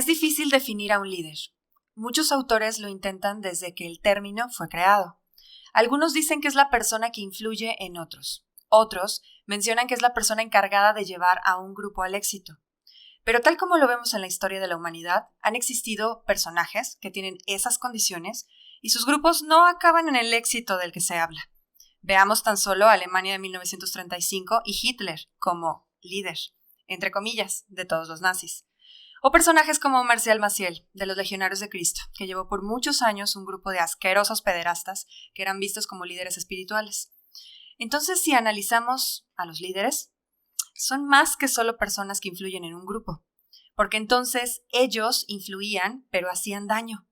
Es difícil definir a un líder. Muchos autores lo intentan desde que el término fue creado. Algunos dicen que es la persona que influye en otros. Otros mencionan que es la persona encargada de llevar a un grupo al éxito. Pero tal como lo vemos en la historia de la humanidad, han existido personajes que tienen esas condiciones y sus grupos no acaban en el éxito del que se habla. Veamos tan solo a Alemania de 1935 y Hitler como líder, entre comillas, de todos los nazis. O personajes como Marcial Maciel, de los Legionarios de Cristo, que llevó por muchos años un grupo de asquerosos pederastas que eran vistos como líderes espirituales. Entonces, si analizamos a los líderes, son más que solo personas que influyen en un grupo, porque entonces ellos influían, pero hacían daño.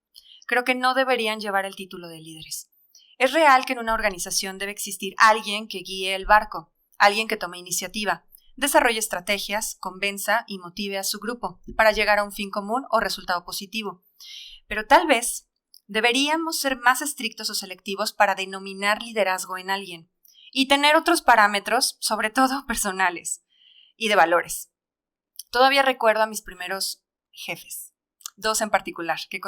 Creo que no deberían llevar el título de líderes. Es real que en una organización debe existir alguien que guíe el barco, alguien que tome iniciativa, desarrolle estrategias, convenza y motive a su grupo para llegar a un fin común o resultado positivo. Pero tal vez deberíamos ser más estrictos o selectivos para denominar liderazgo en alguien y tener otros parámetros, sobre todo personales y de valores. Todavía recuerdo a mis primeros jefes, dos en particular, que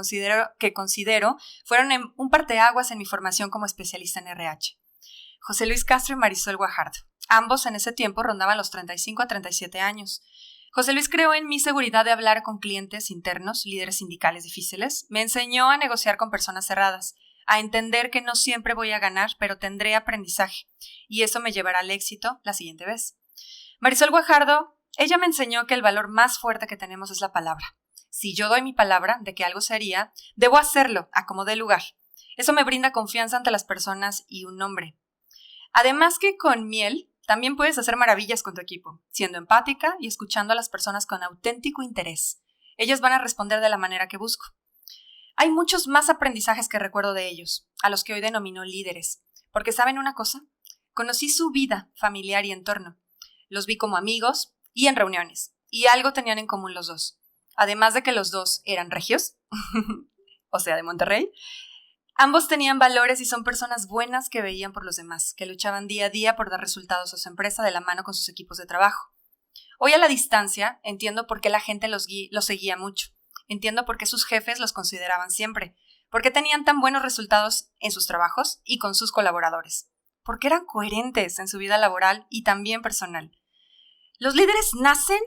considero fueron un parteaguas en mi formación como especialista en RH. José Luis Castro y Marisol Guajardo. Ambos en ese tiempo rondaban los 35 a 37 años. José Luis creó en mí seguridad de hablar con clientes internos, líderes sindicales difíciles. Me enseñó a negociar con personas cerradas, a entender que no siempre voy a ganar, pero tendré aprendizaje, y eso me llevará al éxito la siguiente vez. Marisol Guajardo, ella me enseñó que el valor más fuerte que tenemos es la palabra. Si yo doy mi palabra de que algo se haría, debo hacerlo a como dé lugar. Eso me brinda confianza ante las personas y un nombre. Además que con miel también puedes hacer maravillas con tu equipo, siendo empática y escuchando a las personas con auténtico interés. Ellas van a responder de la manera que busco. Hay muchos más aprendizajes que recuerdo de ellos, a los que hoy denomino líderes, porque ¿saben una cosa? Conocí su vida familiar y entorno. Los vi como amigos y en reuniones, y algo tenían en común los dos. Además de que los dos eran regios, o sea, de Monterrey, ambos tenían valores y son personas buenas que veían por los demás, que luchaban día a día por dar resultados a su empresa de la mano con sus equipos de trabajo. Hoy a la distancia entiendo por qué la gente los seguía mucho. Entiendo por qué sus jefes los consideraban siempre, por qué tenían tan buenos resultados en sus trabajos y con sus colaboradores, porque eran coherentes en su vida laboral y también personal. ¿Los líderes nacen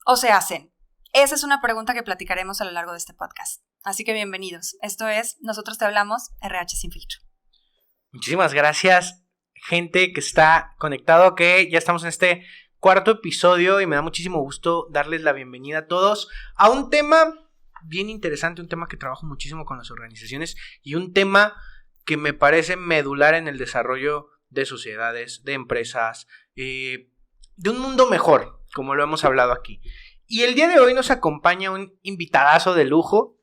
o se hacen? Esa es una pregunta que platicaremos a lo largo de este podcast. Así que bienvenidos. Esto es Nosotros Te Hablamos, RH Sin Filtro. Muchísimas gracias, gente que está conectado, que ya estamos en este cuarto episodio y me da muchísimo gusto darles la bienvenida a todos a un tema bien interesante, un tema que trabajo muchísimo con las organizaciones y un tema que me parece medular en el desarrollo de sociedades, de empresas, de un mundo mejor, como lo hemos hablado aquí. Y el día de hoy nos acompaña un invitadazo de lujo.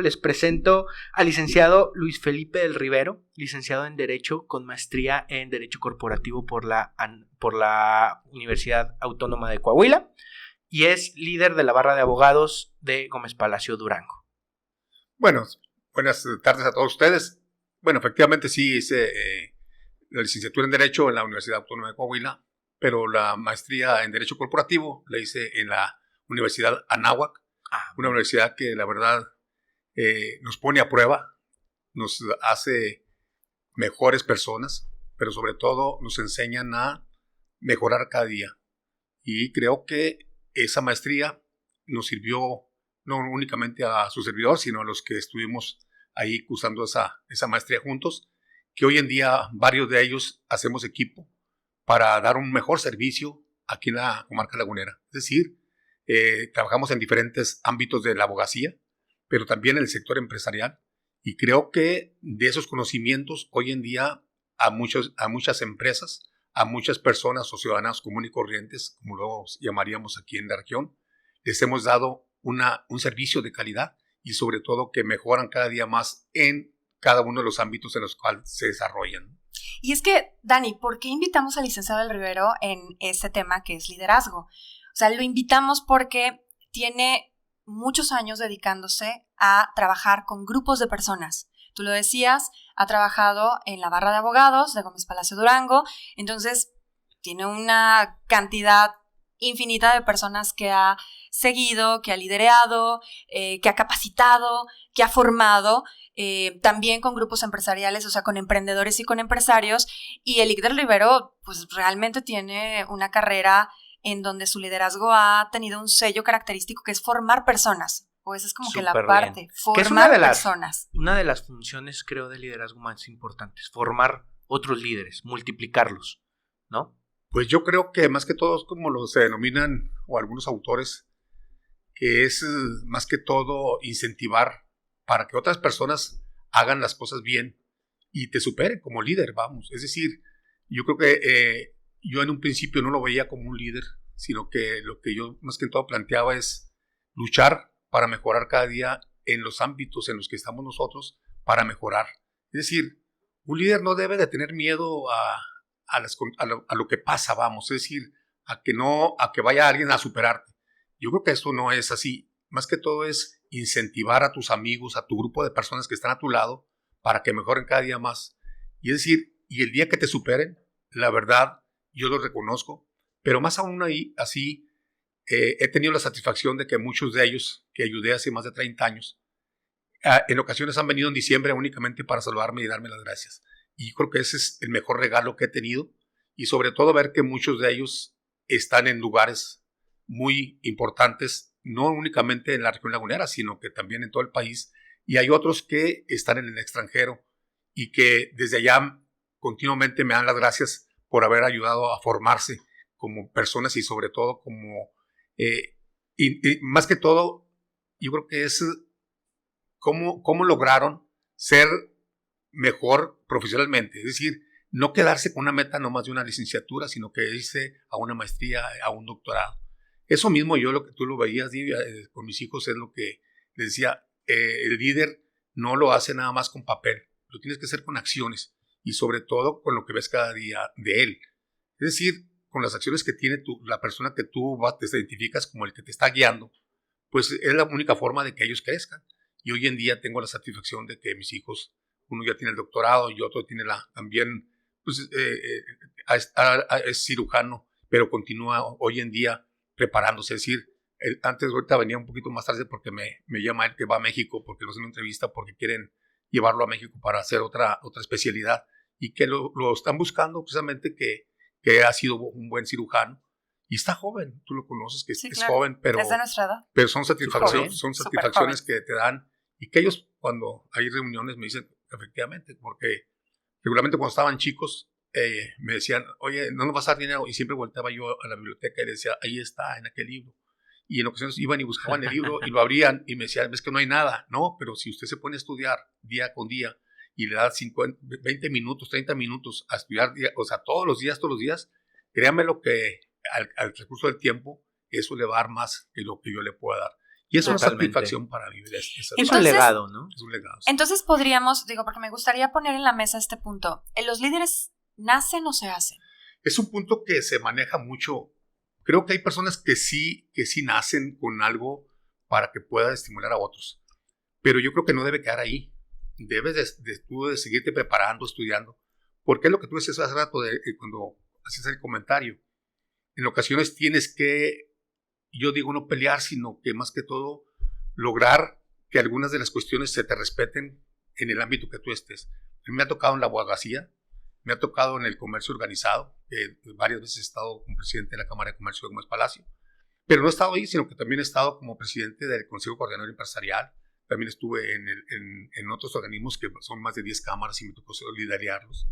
Les presento al licenciado Luis Felipe del Rivero, licenciado en Derecho con maestría en Derecho Corporativo por la Universidad Autónoma de Coahuila y es líder de la barra de abogados de Gómez Palacio Durango. Bueno, buenas tardes a todos ustedes. Bueno, efectivamente sí hice la licenciatura en Derecho en la Universidad Autónoma de Coahuila, pero la maestría en Derecho Corporativo la hice en la Universidad Anáhuac, una universidad que la verdad nos pone a prueba, nos hace mejores personas, pero sobre todo nos enseñan a mejorar cada día. Y creo que esa maestría nos sirvió no únicamente a su servidor, sino a los que estuvimos ahí cursando esa maestría juntos, que hoy en día varios de ellos hacemos equipo para dar un mejor servicio aquí en la comarca lagunera. Es decir, trabajamos en diferentes ámbitos de la abogacía, pero también en el sector empresarial. Y creo que de esos conocimientos hoy en día a muchas empresas, a muchas personas o ciudadanos comunes y corrientes, como lo llamaríamos aquí en la región, les hemos dado un servicio de calidad y sobre todo que mejoran cada día más en cada uno de los ámbitos en los cuales se desarrollan. Y es que, Dani, ¿por qué invitamos al licenciado del Rivero en este tema que es liderazgo? O sea, lo invitamos porque tiene muchos años dedicándose a trabajar con grupos de personas. Tú lo decías, ha trabajado en la barra de abogados de Gómez Palacio Durango, entonces tiene una cantidad infinita de personas que ha seguido, que ha liderado, que ha capacitado, que ha formado, también con grupos empresariales, o sea, con emprendedores y con empresarios. Y el líder Rivero, pues realmente tiene una carrera en donde su liderazgo ha tenido un sello característico que es formar personas. Pues es como Súper que la parte, bien. formar Que es una de personas. Una de las funciones, creo, de liderazgo más importantes, formar otros líderes, multiplicarlos, ¿no? Pues yo creo que más que todo es como se denominan, o algunos autores, que es más que todo incentivar para que otras personas hagan las cosas bien y te superen como líder, vamos. Es decir, yo creo que yo en un principio no lo veía como un líder, sino que lo que yo más que todo planteaba es luchar para mejorar cada día en los ámbitos en los que estamos nosotros, para mejorar. Es decir, un líder no debe de tener miedo a lo que pasa, vamos, es decir, a que vaya alguien a superarte. Yo creo que esto no es así. Más que todo es incentivar a tus amigos, a tu grupo de personas que están a tu lado, para que mejoren cada día más. Y es decir, y el día que te superen, la verdad, yo lo reconozco, pero más aún ahí, así, he tenido la satisfacción de que muchos de ellos, que ayudé hace más de 30 años, en ocasiones han venido en diciembre únicamente para saludarme y darme las gracias. Y creo que ese es el mejor regalo que he tenido, y sobre todo ver que muchos de ellos están en lugares muy importantes, no únicamente en la región lagunera, sino que también en todo el país, y hay otros que están en el extranjero y que desde allá continuamente me dan las gracias por haber ayudado a formarse como personas y sobre todo como, y más que todo, yo creo que es cómo lograron ser mejor profesionalmente, es decir, no quedarse con una meta no más de una licenciatura, sino que irse a una maestría, a un doctorado. Eso mismo yo, lo que tú lo veías con mis hijos, es lo que les decía, el líder no lo hace nada más con papel, lo tienes que hacer con acciones y sobre todo con lo que ves cada día de él. Es decir, con las acciones que tiene la persona que tú te identificas como el que te está guiando, pues es la única forma de que ellos crezcan. Y hoy en día tengo la satisfacción de que mis hijos, uno ya tiene el doctorado y otro tiene también, pues es cirujano, pero continúa hoy en día preparándose. Es decir, ahorita venía un poquito más tarde porque me llama él que va a México, porque lo hacen una entrevista porque quieren llevarlo a México para hacer otra especialidad y que lo están buscando precisamente que ha sido un buen cirujano y está joven, tú lo conoces, que Sí, es claro. joven, pero Es de nuestra edad. Pero son satisfacciones que te dan y que ellos cuando hay reuniones me dicen efectivamente, porque regularmente cuando estaban chicos me decían, oye, no nos vas a dar dinero, y siempre volteaba yo a la biblioteca y decía, ahí está, en aquel libro. Y en ocasiones iban y buscaban el libro y lo abrían y me decían, ves que no hay nada. No, pero si usted se pone a estudiar día con día y le da 20 minutos, 30 minutos a estudiar, o sea, todos los días, créame lo que al recurso del tiempo, eso le va a dar más que lo que yo le pueda dar. Y es una satisfacción para vivir. Es un legado, ¿no? Es un legado. Sí. Entonces podríamos, porque me gustaría poner en la mesa este punto. ¿Los líderes nacen o se hacen? Es un punto que se maneja mucho. Creo que hay personas que sí nacen con algo para que pueda estimular a otros. Pero yo creo que no debe quedar ahí. Debes tú de seguirte preparando, estudiando. Porque es lo que tú decías hace rato cuando hacías el comentario. En ocasiones tienes que, yo digo, no pelear, sino que más que todo lograr que algunas de las cuestiones se te respeten en el ámbito que tú estés. A mí me ha tocado en la abogacía, me ha tocado en el comercio organizado, varias veces he estado como presidente de la Cámara de Comercio de Gómez Palacio, pero no he estado ahí, sino que también he estado como presidente del Consejo Coordinador Empresarial, también estuve en otros organismos que son más de 10 cámaras y me tocó liderarlos.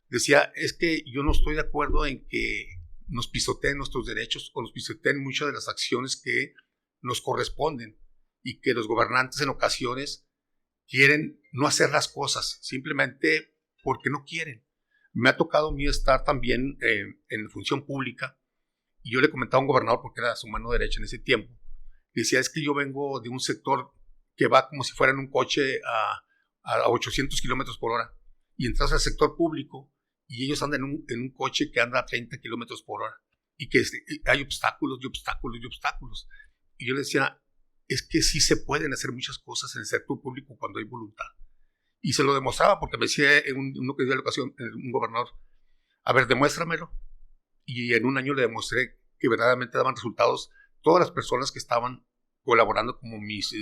Decía, es que yo no estoy de acuerdo en que nos pisoteen nuestros derechos o nos pisoteen muchas de las acciones que nos corresponden y que los gobernantes en ocasiones quieren no hacer las cosas simplemente porque no quieren. Me ha tocado a mí estar también en función pública y yo le comentaba a un gobernador porque era su mano derecha en ese tiempo. Decía, es que yo vengo de un sector que va como si fuera en un coche a 800 kilómetros por hora y entras al sector público y ellos andan en un coche que anda a 30 kilómetros por hora y que hay obstáculos y obstáculos y obstáculos. Y yo le decía, es que sí se pueden hacer muchas cosas en el sector público cuando hay voluntad. Y se lo demostraba porque me decía uno que dio la ocasión, un gobernador, a ver, demuéstramelo. Y en un año le demostré que verdaderamente daban resultados. Todas las personas que estaban colaborando como mis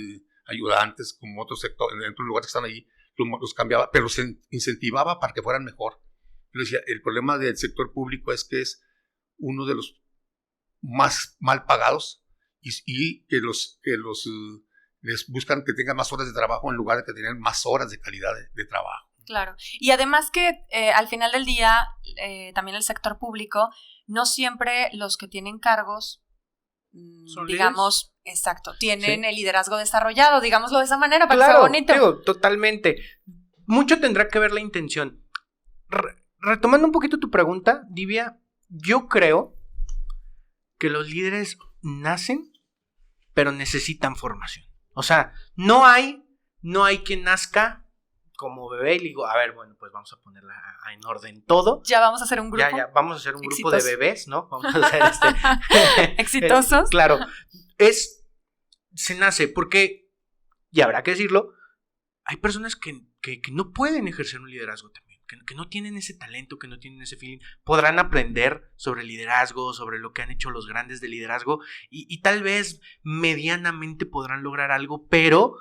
ayudantes, como otros sectores, en otros lugares que están ahí, los cambiaba, pero los incentivaba para que fueran mejor. Yo decía, el problema del sector público es que es uno de los más mal pagados y que les buscan que tengan más horas de trabajo en lugar de que tengan más horas de calidad de trabajo. Claro, y además que al final del día, también el sector público, no siempre los que tienen cargos, digamos, exacto, tienen el liderazgo desarrollado, digámoslo de esa manera, para que sea bonito. Digo, totalmente. Mucho tendrá que ver la intención. Retomando un poquito tu pregunta, Divya, yo creo que los líderes nacen, pero necesitan formación. O sea, no hay quien nazca como bebé y le digo, a ver, bueno, pues vamos a ponerla en orden todo. Ya vamos a hacer un grupo. Ya, vamos a hacer un grupo de bebés, ¿no? Vamos a hacer exitosos. Claro, se nace porque, y habrá que decirlo, hay personas que no pueden ejercer un liderazgo también, que no tienen ese talento, que no tienen ese feeling. Podrán aprender sobre liderazgo, sobre lo que han hecho los grandes de liderazgo y tal vez medianamente podrán lograr algo, pero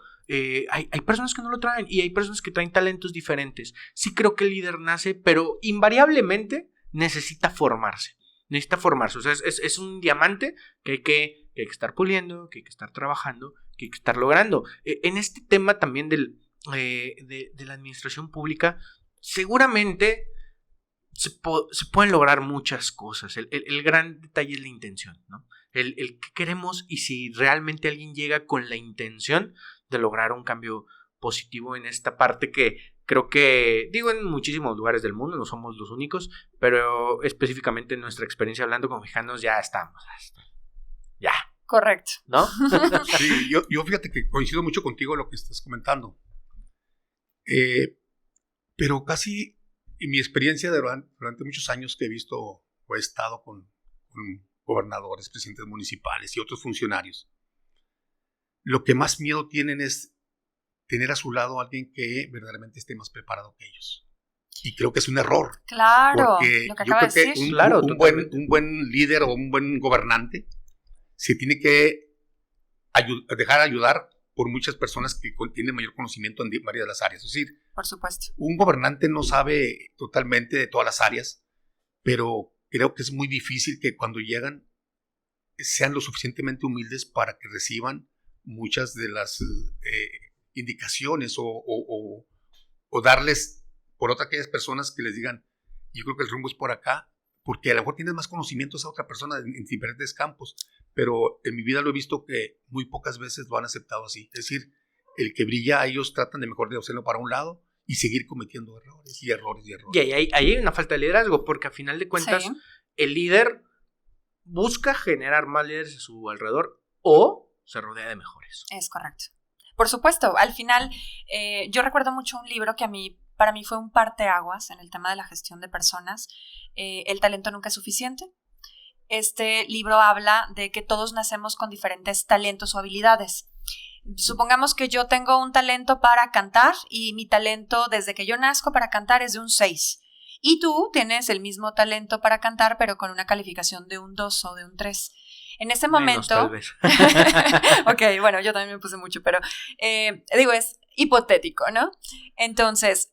hay personas que no lo traen y hay personas que traen talentos diferentes. Sí creo que el líder nace, pero invariablemente necesita formarse. O sea, es un diamante que hay que estar puliendo, que hay que estar trabajando, que hay que estar logrando. En este tema también de la administración pública, seguramente se pueden lograr muchas cosas. El gran detalle es la intención, ¿no? El qué queremos y si realmente alguien llega con la intención de lograr un cambio positivo en esta parte que creo que, digo, en muchísimos lugares del mundo, no somos los únicos, pero específicamente en nuestra experiencia hablando con mexicanos ya estamos. Ya. Correcto. ¿No? Sí, yo fíjate que coincido mucho contigo en lo que estás comentando. Pero casi en mi experiencia durante muchos años que he visto o he estado con gobernadores, presidentes municipales y otros funcionarios, lo que más miedo tienen es tener a su lado a alguien que verdaderamente esté más preparado que ellos. Y creo que es un error. Claro, porque lo que yo acaba creo de que decir. un buen líder o un buen gobernante se tiene que dejar ayudar por muchas personas que tienen mayor conocimiento en varias de las áreas. Es decir, por supuesto, un gobernante no sabe totalmente de todas las áreas, pero creo que es muy difícil que cuando llegan sean lo suficientemente humildes para que reciban muchas de las indicaciones o darles por aquellas personas que les digan, yo creo que el rumbo es por acá, porque a lo mejor tienes más conocimientos a otra persona en diferentes campos, pero en mi vida lo he visto que muy pocas veces lo han aceptado así. Es decir, el que brilla, ellos tratan de mejor de hacerlo para un lado y seguir cometiendo errores. Y ahí hay una falta de liderazgo, porque a final de cuentas, el líder busca generar más líderes a su alrededor o se rodea de mejores. Es correcto. Por supuesto, al final, yo recuerdo mucho un libro que para mí fue un parteaguas en el tema de la gestión de personas. El talento nunca es suficiente. Este libro habla de que todos nacemos con diferentes talentos o habilidades. Supongamos que yo tengo un talento para cantar y mi talento desde que yo nazco para cantar es de un 6. Y tú tienes el mismo talento para cantar, pero con una calificación de un 2 o de un 3. En ese momento... Tal vez. Ok, bueno, yo también me puse mucho, pero es hipotético, ¿no? Entonces,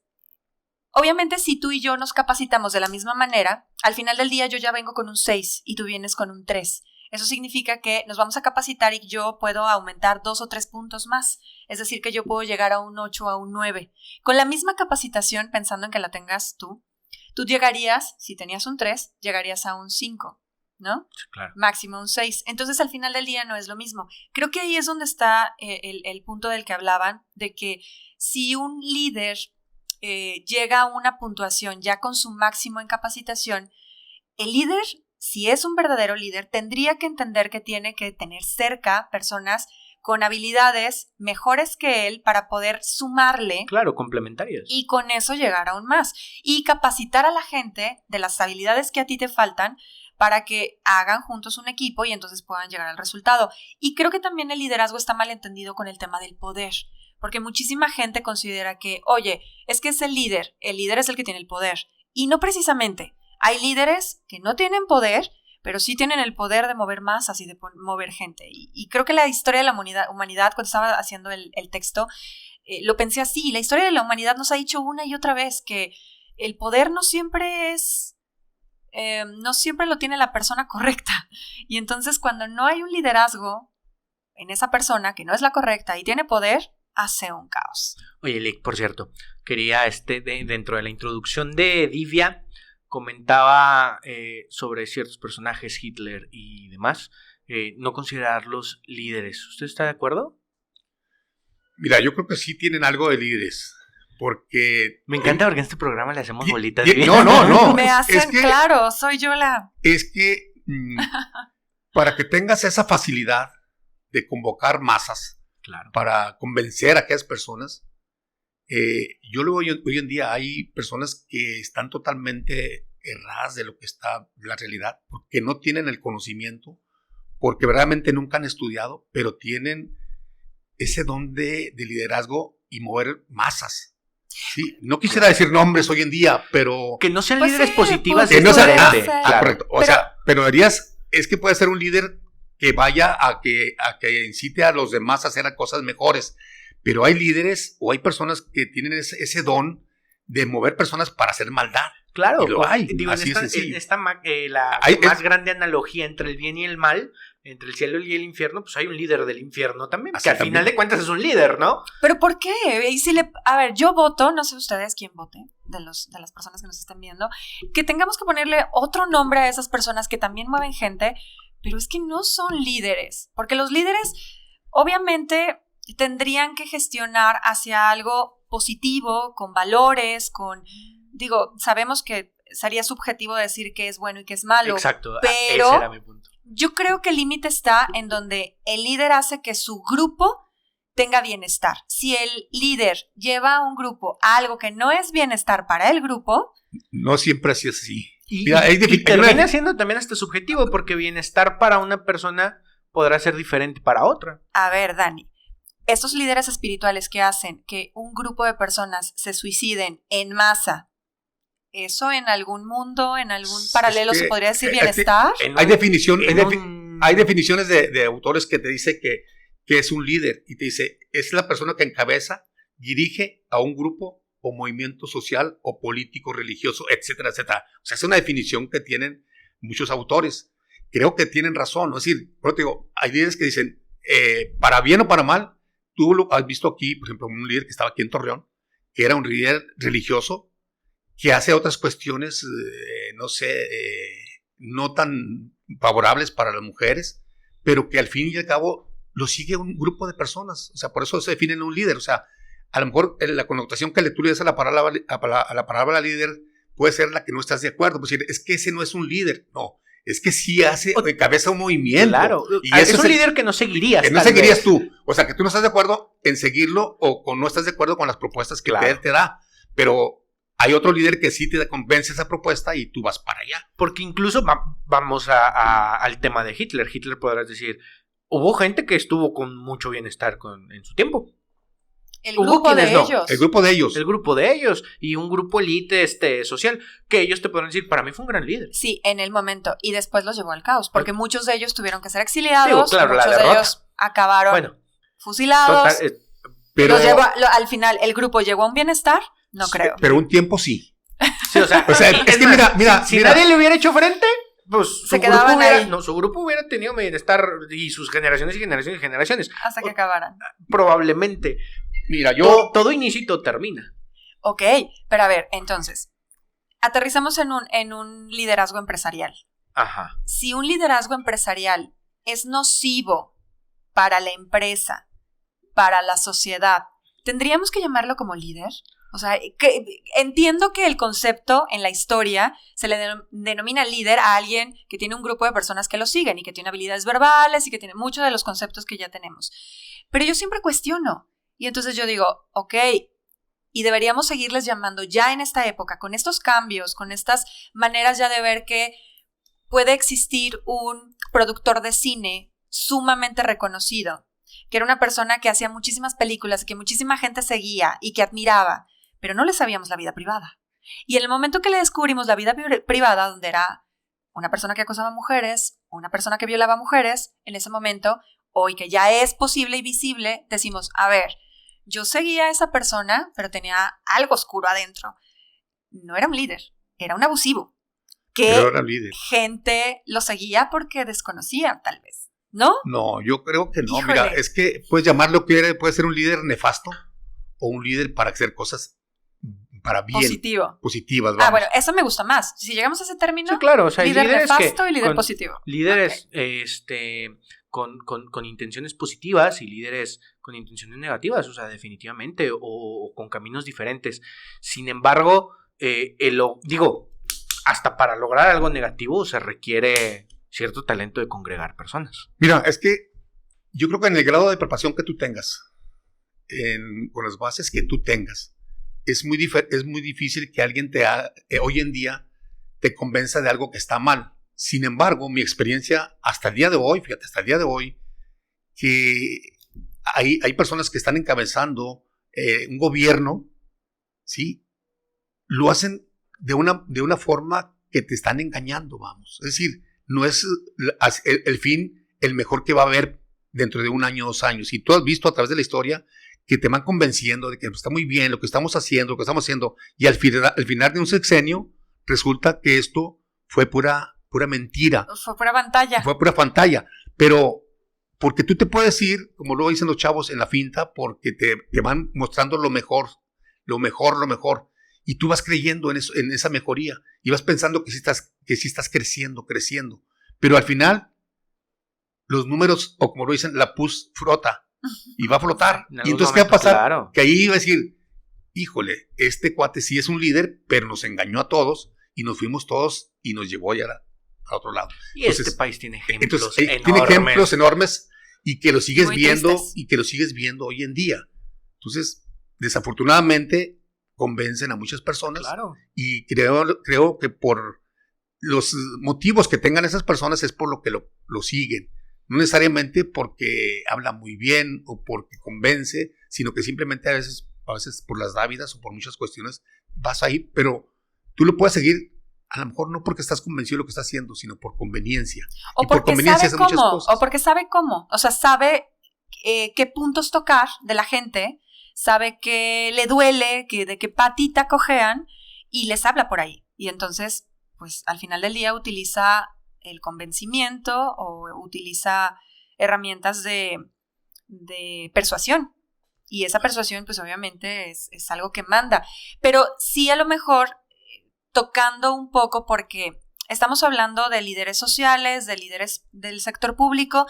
obviamente si tú y yo nos capacitamos de la misma manera, al final del día yo ya vengo con un 6 y tú vienes con un 3. Eso significa que nos vamos a capacitar y yo puedo aumentar 2 o 3 puntos más. Es decir, que yo puedo llegar a un 8 o a un 9. Con la misma capacitación, pensando en que la tengas tú llegarías, si tenías un 3, llegarías a un 5. ¿No? Claro. Máximo un 6. Entonces, al final del día no es lo mismo. Creo que ahí es donde está el punto del que hablaban, de que si un líder llega a una puntuación ya con su máximo en capacitación, el líder, si es un verdadero líder, tendría que entender que tiene que tener cerca personas con habilidades mejores que él para poder sumarle. Claro, complementarias. Y con eso llegar aún más. Y capacitar a la gente de las habilidades que a ti te faltan para que hagan juntos un equipo y entonces puedan llegar al resultado. Y creo que también el liderazgo está mal entendido con el tema del poder, porque muchísima gente considera que, oye, es que es el líder es el que tiene el poder. Y no precisamente. Hay líderes que no tienen poder, pero sí tienen el poder de mover masas y de mover gente. Y creo que la historia de la humanidad, cuando estaba haciendo el texto, lo pensé así. La historia de la humanidad nos ha dicho una y otra vez que el poder no siempre lo tiene la persona correcta. Y entonces cuando no hay un liderazgo en esa persona que no es la correcta y tiene poder, hace un caos. Oye, Lick, por cierto, quería dentro de la introducción de Divya, comentaba sobre ciertos personajes, Hitler y demás, no considerarlos líderes. ¿Usted está de acuerdo? Mira, yo creo que sí tienen algo de líderes, porque... Me encanta porque en este programa le hacemos bolitas. No. Me hacen, claro, soy yo la... Es que para que tengas esa facilidad de convocar masas, claro, para convencer a aquellas personas, yo lo veo hoy en día, hay personas que están totalmente erradas de lo que está la realidad, porque no tienen el conocimiento, porque verdaderamente nunca han estudiado, pero tienen ese don de liderazgo y mover masas. Sí, no quisiera decir nombres hoy en día, pero... Que no sean líderes positivas. Que no sean, claro. Correcto. O sea, pero es que puede ser un líder que vaya a que incite a los demás a hacer cosas mejores. Pero hay líderes o hay personas que tienen ese don de mover personas para hacer maldad. Claro, y lo hay. Digo, así la más grande analogía entre el bien y el mal, entre el cielo y el infierno, pues hay un líder del infierno también, que al final de cuentas es un líder, ¿no? ¿Pero por qué? Y a ver, yo voto, no sé ustedes quién vote, de las personas que nos estén viendo, que tengamos que ponerle otro nombre a esas personas que también mueven gente, pero es que no son líderes, porque los líderes obviamente tendrían que gestionar hacia algo positivo, con valores, sabemos que sería subjetivo decir que es bueno y que es malo. Exacto, pero ese era mi punto. Yo creo que el límite está en donde el líder hace que su grupo tenga bienestar. Si el líder lleva a un grupo a algo que no es bienestar para el grupo... No siempre así es así. Y termina siendo también hasta subjetivo, porque bienestar para una persona podrá ser diferente para otra. A ver, Dani, estos líderes espirituales que hacen que un grupo de personas se suiciden en masa, ¿eso en algún mundo, en algún paralelo se podría decir bienestar? Hay definiciones de autores que te dice que es un líder y te dice, es la persona que encabeza, dirige a un grupo o movimiento social o político, religioso, etcétera, etcétera. O sea, es una definición que tienen muchos autores. Creo que tienen razón. Es decir, por te digo, hay líderes que dicen, para bien o para mal, tú lo has visto aquí, por ejemplo, un líder que estaba aquí en Torreón, que era un líder religioso, que hace otras cuestiones, no tan favorables para las mujeres, pero que al fin y al cabo lo sigue un grupo de personas. O sea, por eso se define en un líder. O sea, a lo mejor la connotación que tú le das a la palabra líder puede ser la que no estás de acuerdo. Pues decir, es que ese no es un líder. No, es que sí encabeza un movimiento. Claro, y es un líder que no seguirías. Que no seguirías tú. O sea, que tú no estás de acuerdo en seguirlo o no estás de acuerdo con las propuestas que él te da. Pero hay otro líder que sí te convence esa propuesta y tú vas para allá. Porque incluso vamos al tema de Hitler. Hitler podrás decir, hubo gente que estuvo con mucho bienestar en su tiempo. El grupo de ellos. El grupo de ellos. El grupo de ellos. Y un grupo elite social. Que ellos te podrán decir, para mí fue un gran líder. Sí, en el momento. Y después los llevó al caos. Porque muchos de ellos tuvieron que ser exiliados. Digo, claro, muchos de ellos acabaron fusilados. Pero al final, ¿el grupo llegó a un bienestar? No creo. Pero un tiempo sí. Sí, o sea, es que mira. Si nadie le hubiera hecho frente, pues se quedaban ahí. Su grupo hubiera tenido bienestar y sus generaciones y generaciones y generaciones. Hasta que acabaran. Probablemente. Mira, todo inicia y todo termina. Ok, pero a ver, entonces, aterrizamos en un liderazgo empresarial. Ajá. Si un liderazgo empresarial es nocivo para la empresa, para la sociedad, ¿tendríamos que llamarlo como líder? O sea, entiendo que el concepto en la historia se le denomina líder a alguien que tiene un grupo de personas que lo siguen y que tiene habilidades verbales y que tiene muchos de los conceptos que ya tenemos. Pero yo siempre cuestiono. Y entonces yo digo, ok, y deberíamos seguirles llamando ya en esta época, con estos cambios, con estas maneras ya de ver que puede existir un productor de cine sumamente reconocido, que era una persona que hacía muchísimas películas, que muchísima gente seguía y que admiraba, pero no le sabíamos la vida privada. Y en el momento que le descubrimos la vida privada, donde era una persona que acosaba mujeres, una persona que violaba mujeres, en ese momento, hoy que ya es posible y visible, decimos, a ver, yo seguía a esa persona, pero tenía algo oscuro adentro. No era un líder, era un abusivo. Que Pero era líder. gente lo seguía porque desconocía, tal vez, ¿no? No, yo creo que no. Híjole. Mira, es que puedes llamarlo que puede ser un líder nefasto o un líder para hacer cosas para bien. Positivas, vamos. Bueno, eso me gusta más. Si llegamos a ese término, Sí, claro, o sea, líder nefasto y líder con positivo. Líderes Okay. con intenciones positivas y líderes con intenciones negativas, o sea, definitivamente, o con caminos diferentes. Sin embargo, hasta para lograr algo negativo se requiere cierto talento de congregar personas. Mira, es que yo creo que en el grado de preparación que tú tengas, con las bases que tú tengas, es muy difícil que alguien hoy en día te convenza de algo que está mal. Sin embargo, mi experiencia hasta el día de hoy, que hay personas que están encabezando un gobierno, ¿sí? Lo hacen de una forma que te están engañando, vamos. Es decir, no es el fin el mejor que va a haber dentro de 1 año, 2 años. Y tú has visto a través de la historia que te van convenciendo de que está muy bien lo que estamos haciendo, y al final de un sexenio resulta que esto fue pura mentira. Fue pura pantalla. Fue pura pantalla. Pero porque tú te puedes ir, como luego dicen los chavos, en la finta, porque te van mostrando lo mejor. Y tú vas creyendo en esa mejoría. Y vas pensando que sí estás creciendo. Pero al final, los números, o como lo dicen, la pus frota. Y va a flotar. Y entonces, ¿qué va a pasar? Claro. Que ahí iba a decir, híjole, este cuate sí es un líder, pero nos engañó a todos y nos fuimos todos y nos llevó ya a otro lado. Y entonces, este país tiene ejemplos enormes. Tiene ejemplos enormes y que lo sigues muy viendo tristes. y que lo sigues viendo hoy en día. Entonces, desafortunadamente, convencen a muchas personas. Claro. Y creo que por los motivos que tengan esas personas es por lo que lo siguen. No necesariamente porque habla muy bien o porque convence, sino que simplemente a veces por las dávidas o por muchas cuestiones vas ahí, pero tú lo puedes seguir a lo mejor no porque estás convencido de lo que está haciendo, sino por conveniencia. O porque sabe cómo, o porque sabe cómo, o sea, sabe qué puntos tocar de la gente, sabe que le duele, de qué patita cojean y les habla por ahí. Y entonces, pues al final del día utiliza el convencimiento o utiliza herramientas de persuasión. Y esa persuasión, pues obviamente es algo que manda. Pero sí a lo mejor tocando un poco porque estamos hablando de líderes sociales, de líderes del sector público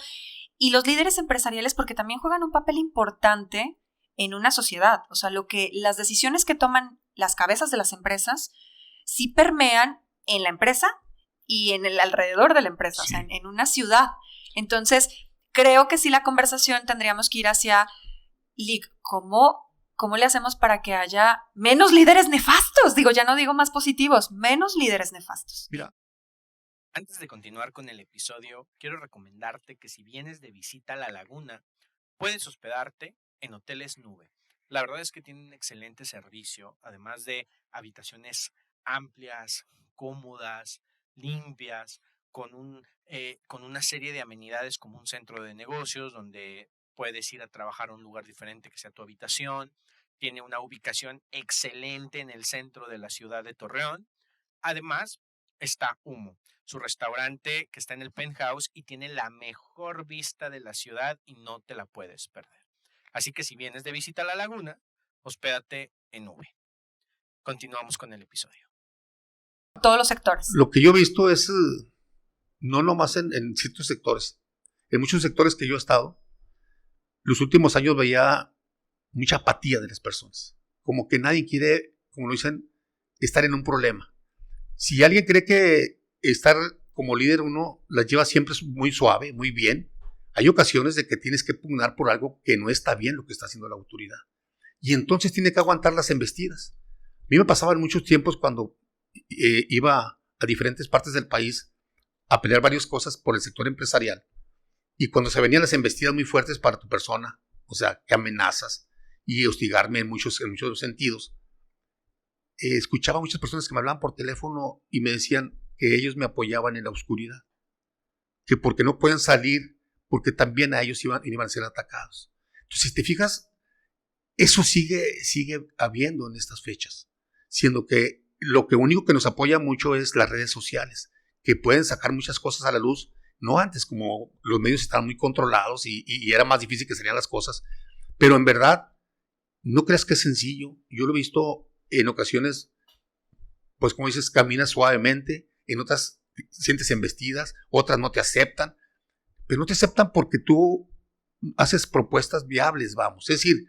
y los líderes empresariales porque también juegan un papel importante en una sociedad. O sea, las decisiones que toman las cabezas de las empresas sí permean en la empresa y en el alrededor de la empresa, sí. O sea, en una ciudad. Entonces, creo que sí la conversación tendríamos que ir hacia ¿cómo le hacemos para que haya menos líderes nefastos? Ya no digo más positivos, menos líderes nefastos. Mira, antes de continuar con el episodio, quiero recomendarte que si vienes de visita a La Laguna, puedes hospedarte en Hoteles Nube. La verdad es que tienen un excelente servicio, además de habitaciones amplias, cómodas, limpias, con una serie de amenidades como un centro de negocios donde puedes ir a trabajar a un lugar diferente que sea tu habitación. Tiene una ubicación excelente en el centro de la ciudad de Torreón. Además, está Humo, su restaurante que está en el penthouse y tiene la mejor vista de la ciudad y no te la puedes perder. Así que si vienes de visita a La Laguna, hospédate en Nube. Continuamos con el episodio. Todos los sectores. Lo que yo he visto es, no nomás en ciertos sectores, en muchos sectores que yo he estado, los últimos años veía mucha apatía de las personas. Como que nadie quiere, como lo dicen, estar en un problema. Si alguien cree que estar como líder uno las lleva siempre muy suave, muy bien, hay ocasiones de que tienes que pugnar por algo que no está bien lo que está haciendo la autoridad. Y entonces tiene que aguantar las embestidas. A mí me pasaba en muchos tiempos cuando iba a diferentes partes del país a pelear varias cosas por el sector empresarial. Y cuando se venían las embestidas muy fuertes para tu persona, o sea, que amenazas y hostigarme en muchos sentidos, escuchaba a muchas personas que me hablaban por teléfono y me decían, que ellos me apoyaban en la oscuridad, que porque no pueden salir, porque también a ellos iban a ser atacados. Entonces, si te fijas, eso sigue habiendo en estas fechas, siendo que lo único que nos apoya mucho es las redes sociales, que pueden sacar muchas cosas a la luz, no antes, como los medios estaban muy controlados y era más difícil que salieran las cosas, pero en verdad, no creas que es sencillo. Yo lo he visto en ocasiones, pues como dices, caminas suavemente, en otras sientes embestidas, otras no te aceptan, pero no te aceptan porque tú haces propuestas viables, vamos. Es decir,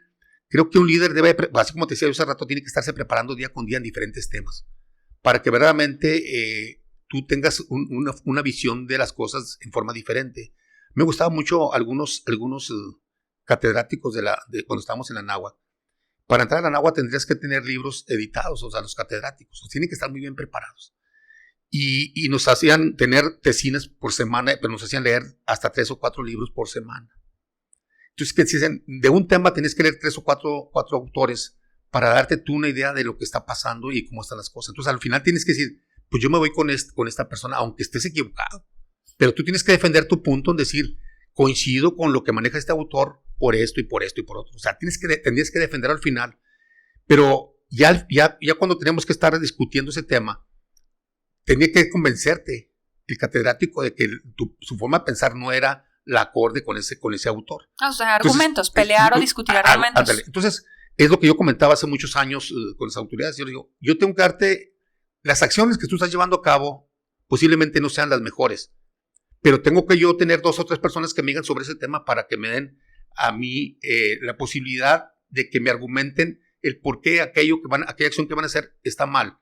creo que un líder debe, así como te decía yo hace rato, tiene que estarse preparando día con día en diferentes temas, para que verdaderamente tú tengas una visión de las cosas en forma diferente. Me gustaban mucho algunos catedráticos de cuando estábamos en la náhuatl. Para entrar a la náhuatl tendrías que tener libros editados, o sea, los catedráticos, tienen que estar muy bien preparados. Y nos hacían tener tesines por semana, pero nos hacían leer hasta 3 o 4 libros por semana. Entonces, que dicen, de un tema tienes que leer 3 o 4 autores para darte tú una idea de lo que está pasando y cómo están las cosas. Entonces, al final tienes que decir, pues yo me voy con esta persona, aunque estés equivocado. Pero tú tienes que defender tu punto en decir, coincido con lo que maneja este autor por esto y por esto y por otro. O sea, tendrías que defender al final. Pero ya cuando teníamos que estar discutiendo ese tema, tenía que convencerte el catedrático de que su forma de pensar no era la acorde con ese autor. O sea, argumentos, pelear o discutir argumentos. Ándale. Entonces, es lo que yo comentaba hace muchos años con las autoridades. Yo digo, yo tengo que darte, las acciones que tú estás llevando a cabo posiblemente no sean las mejores, pero tengo que yo tener 2 o 3 personas que me digan sobre ese tema para que me den a mí la posibilidad de que me argumenten el por qué aquella acción que van a hacer está mal.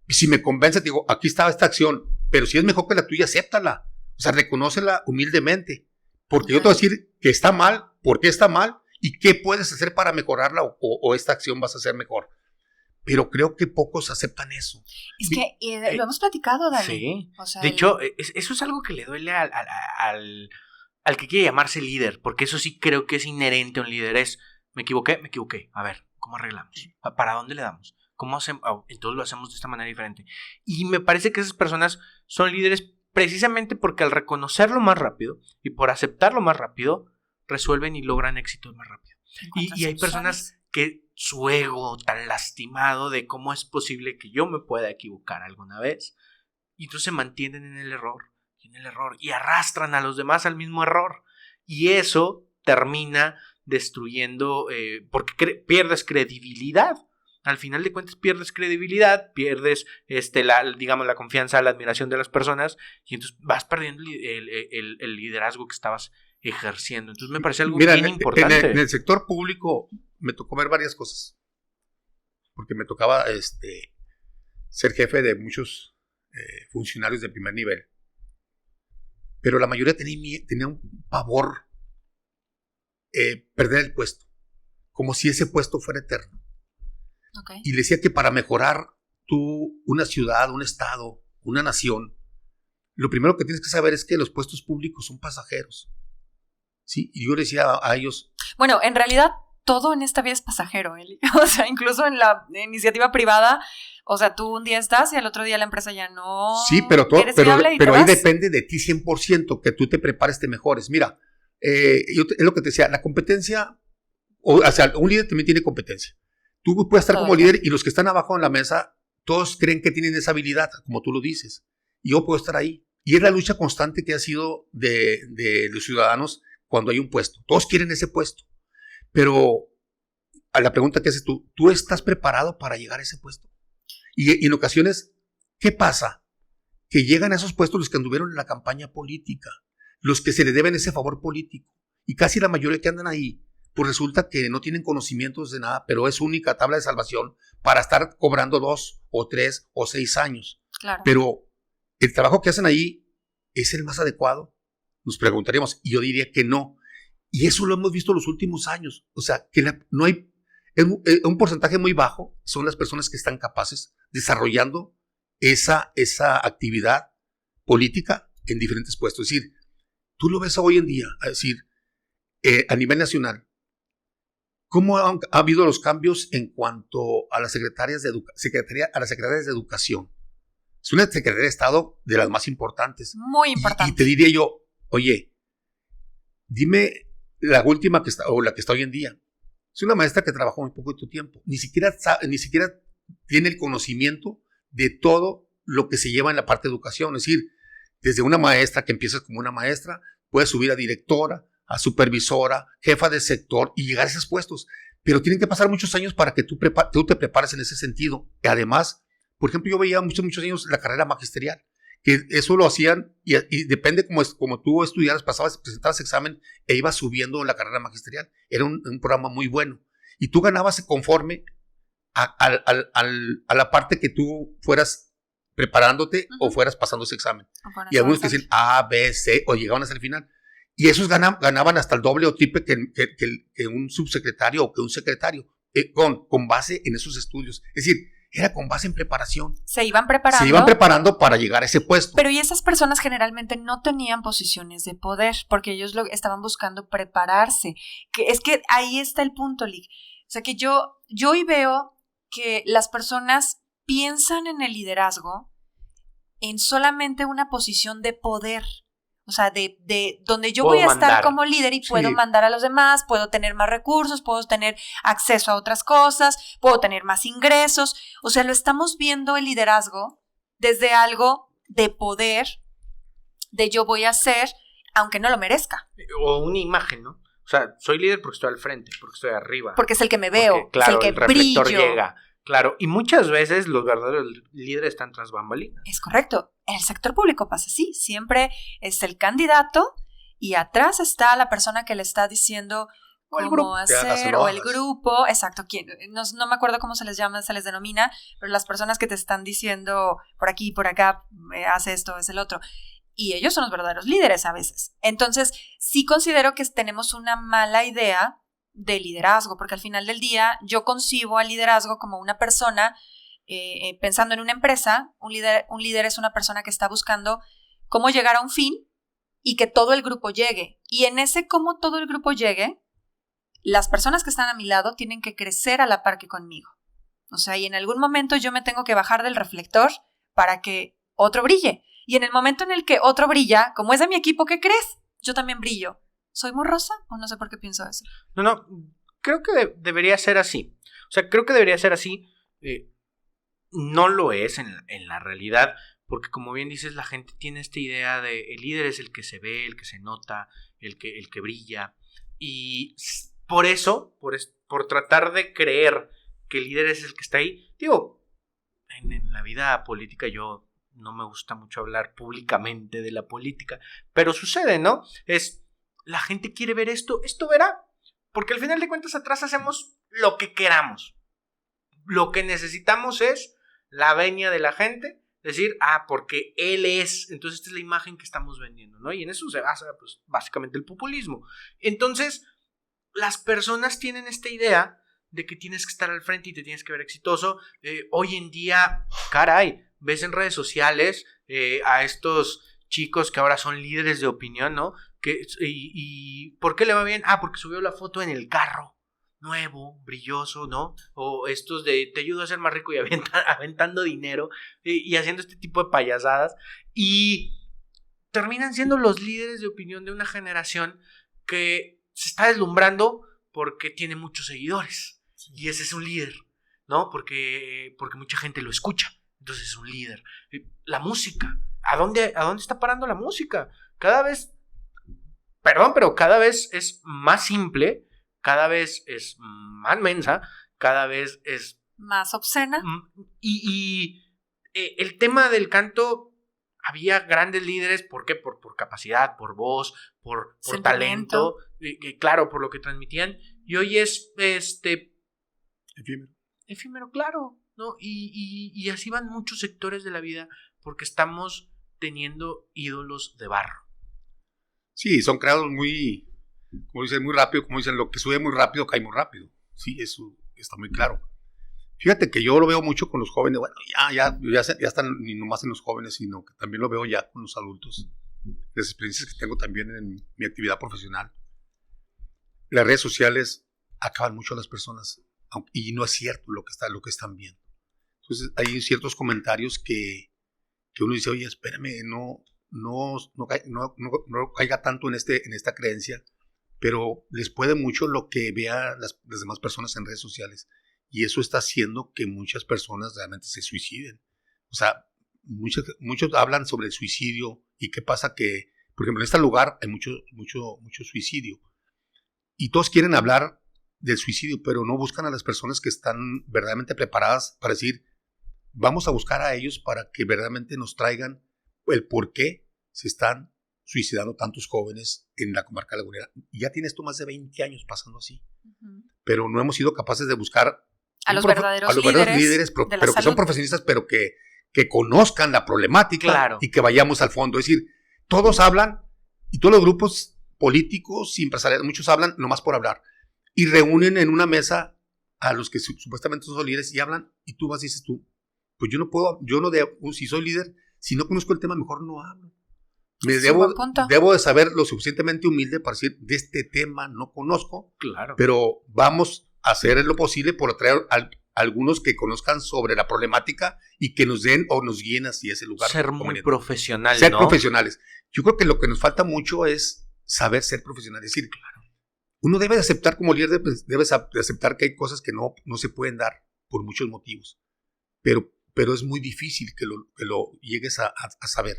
Y si me convence, te digo, aquí está esta acción, pero si es mejor que la tuya, acéptala. O sea, reconócela humildemente. Porque yo te voy a decir que está mal, por qué está mal, y qué puedes hacer para mejorarla, o esta acción vas a hacer mejor. Pero creo que pocos aceptan eso. Es que lo hemos platicado, Dani. Sí. O sea, de hecho, eso es algo que le duele al que quiere llamarse líder, porque eso sí creo que es inherente a un líder. Me equivoqué. A ver, ¿cómo arreglamos? ¿Para dónde le damos? ¿Cómo hacemos? Entonces lo hacemos de esta manera diferente. Y me parece que esas personas son líderes precisamente porque al reconocerlo más rápido y por aceptarlo más rápido, resuelven y logran éxito más rápido. Y hay personas que su ego tan lastimado de cómo es posible que yo me pueda equivocar alguna vez, y entonces se mantienen en el error y arrastran a los demás al mismo error, y eso termina destruyendo porque pierdes credibilidad. Al final de cuentas pierdes credibilidad, pierdes la confianza, la admiración de las personas, y entonces vas perdiendo el liderazgo que estabas ejerciendo. Entonces me parece algo bien importante. En el sector público me tocó ver varias cosas, porque me tocaba ser jefe de muchos funcionarios de primer nivel, pero la mayoría tenía un pavor perder el puesto, como si ese puesto fuera eterno. Okay. Y le decía que para mejorar una ciudad, un estado, una nación, lo primero que tienes que saber es que los puestos públicos son pasajeros. ¿Sí? Y yo le decía a ellos... Bueno, en realidad todo en esta vida es pasajero, Eli. O sea, incluso en la iniciativa privada, o sea, tú un día estás y al otro día la empresa ya no... Sí, pero ahí depende de ti 100%, que tú te prepares, te mejores. Mira, es lo que te decía, la competencia, o sea, un líder también tiene competencia. Tú puedes estar como líder y los que están abajo en la mesa, todos creen que tienen esa habilidad, como tú lo dices. Y yo puedo estar ahí. Y es la lucha constante que ha sido de los ciudadanos cuando hay un puesto. Todos quieren ese puesto. Pero a la pregunta que haces ¿tú estás preparado para llegar a ese puesto? Y en ocasiones, ¿qué pasa? Que llegan a esos puestos los que anduvieron en la campaña política, los que se le deben ese favor político. Y casi la mayoría que andan ahí, pues resulta que no tienen conocimientos de nada, pero es única tabla de salvación para estar cobrando 2 o 3 o 6 años. Claro. Pero el trabajo que hacen ahí es el más adecuado. Nos preguntaríamos, y yo diría que no. Y eso lo hemos visto los últimos años. O sea, que no hay, un porcentaje muy bajo son las personas que están capaces desarrollando esa actividad política en diferentes puestos. Es decir, tú lo ves hoy en día, es decir, a nivel nacional, ¿cómo ha habido los cambios en cuanto a las secretarias de educación? Es una Secretaría de Estado de las más importantes. Muy importante. Y te diría yo, oye, dime la última que está, o la que está hoy en día. Es una maestra que trabajó muy poco de tu tiempo. Ni siquiera tiene el conocimiento de todo lo que se lleva en la parte de educación. Es decir, desde una maestra que empiezas como una maestra, puedes subir a directora, a supervisora, jefa de sector y llegar a esos puestos. Pero tienen que pasar muchos años para que tú te prepares en ese sentido. Y además, por ejemplo, yo veía muchos años la carrera magisterial, que eso lo hacían y depende como tú estudiaras, presentabas examen e ibas subiendo en la carrera magisterial. Era un programa muy bueno. Y tú ganabas conforme a la parte que tú fueras preparándote o fueras pasando ese examen. Y algunos que decían A, B, C o llegaban hasta el final. Y esos ganaban hasta el doble o triple que un subsecretario o que un secretario, con base en esos estudios. Es decir, era con base en preparación. Se iban preparando. Se iban preparando para llegar a ese puesto. Pero y esas personas generalmente no tenían posiciones de poder, porque ellos estaban buscando prepararse. Es que ahí está el punto, Lick. O sea que yo hoy veo que las personas piensan en el liderazgo en solamente una posición de poder. O sea, de donde yo voy a estar como líder y puedo mandar a los demás, puedo tener más recursos, puedo tener acceso a otras cosas, puedo tener más ingresos. O sea, lo estamos viendo el liderazgo desde algo de poder, de yo voy a hacer, aunque no lo merezca. O una imagen, ¿no? O sea, soy líder porque estoy al frente, porque estoy arriba. Porque es el que me veo, porque, claro, es el que el reflector brillo. Llega. Claro, y muchas veces los verdaderos líderes están tras bambalinas. Es correcto. En el sector público pasa así. Siempre es el candidato y atrás está la persona que le está diciendo cómo hacer, o el grupo. Exacto. No me acuerdo cómo se les llama, se les denomina, pero las personas que te están diciendo por aquí, por acá, haz esto, es el otro. Y ellos son los verdaderos líderes a veces. Entonces, sí considero que tenemos una mala idea de liderazgo, porque al final del día yo concibo al liderazgo como una persona, pensando en una empresa, un líder es una persona que está buscando cómo llegar a un fin y que todo el grupo llegue. Y en ese cómo todo el grupo llegue, las personas que están a mi lado tienen que crecer a la par que conmigo. O sea, y en algún momento yo me tengo que bajar del reflector para que otro brille. Y en el momento en el que otro brilla, como es de mi equipo, ¿qué crees? Yo también brillo. ¿Soy muy rosa o no sé por qué pienso eso? No, creo que debería ser así. O sea, creo que debería ser así. No lo es en la realidad, porque como bien dices, la gente tiene esta idea de el líder es el que se ve, el que se nota, el que brilla. Y por eso, por tratar de creer que el líder es el que está ahí, digo, en la vida política yo no me gusta mucho hablar públicamente de la política, pero sucede, ¿no? La gente quiere ver esto verá, porque al final de cuentas atrás hacemos lo que queramos. Lo que necesitamos es la venia de la gente, decir, porque él es, entonces esta es la imagen que estamos vendiendo, ¿no? Y en eso se basa, pues, básicamente el populismo. Entonces, las personas tienen esta idea de que tienes que estar al frente y te tienes que ver exitoso. Hoy en día, caray, ves en redes sociales a estos chicos que ahora son líderes de opinión, ¿no? ¿Y por qué le va bien? Porque subió la foto en el carro, nuevo, brilloso, ¿no? O estos de te ayudo a ser más rico y aventando dinero y haciendo este tipo de payasadas. Y terminan siendo los líderes de opinión de una generación que se está deslumbrando porque tiene muchos seguidores. Y ese es un líder, ¿no? Porque mucha gente lo escucha. Entonces es un líder. La música. ¿A dónde está parando la música? Cada vez es más simple, cada vez es más mensa, cada vez es más obscena. Y el tema del canto, había grandes líderes, ¿por qué? Por capacidad, por voz, por talento, claro, por lo que transmitían. Y hoy es efímero, claro, ¿no? Y así van muchos sectores de la vida, porque estamos teniendo ídolos de barro. Sí, son creados muy, como dicen, muy rápido, como dicen, lo que sube muy rápido cae muy rápido. Sí, eso está muy claro. Fíjate que yo lo veo mucho con los jóvenes, bueno, ya están ni nomás en los jóvenes, sino que también lo veo ya con los adultos. Las experiencias que tengo también en mi actividad profesional. Las redes sociales acaban mucho a las personas, y no es cierto lo que están viendo. Entonces hay ciertos comentarios que que uno dice, oye, espérame, no caiga tanto en esta creencia, pero les puede mucho lo que vean las demás personas en redes sociales. Y eso está haciendo que muchas personas realmente se suiciden. O sea, muchos hablan sobre el suicidio y qué pasa que, por ejemplo, en este lugar hay mucho suicidio. Y todos quieren hablar del suicidio, pero no buscan a las personas que están verdaderamente preparadas para decir, vamos a buscar a ellos para que verdaderamente nos traigan el por qué se están suicidando tantos jóvenes en la comarca lagunera. Y ya tienes tú más de 20 años pasando así. Uh-huh. Pero no hemos sido capaces de buscar a los verdaderos líderes pero que son profesionistas, pero que conozcan la problemática, claro, y que vayamos al fondo. Es decir, todos hablan, y todos los grupos políticos y empresariales, muchos hablan nomás por hablar, y reúnen en una mesa a los que supuestamente son líderes y hablan, y tú vas y dices tú, pues si soy líder, si no conozco el tema, mejor no hablo. Debo de saber lo suficientemente humilde para decir, de este tema no conozco, claro, pero vamos a hacer lo posible por traer a algunos que conozcan sobre la problemática y que nos den o nos guíen hacia ese lugar. Ser muy profesional, ser profesionales. Yo creo que lo que nos falta mucho es saber ser profesional. Es decir, claro, uno debe de aceptar como líder, debe de aceptar que hay cosas que no se pueden dar por muchos motivos, pero es muy difícil que lo llegues a saber.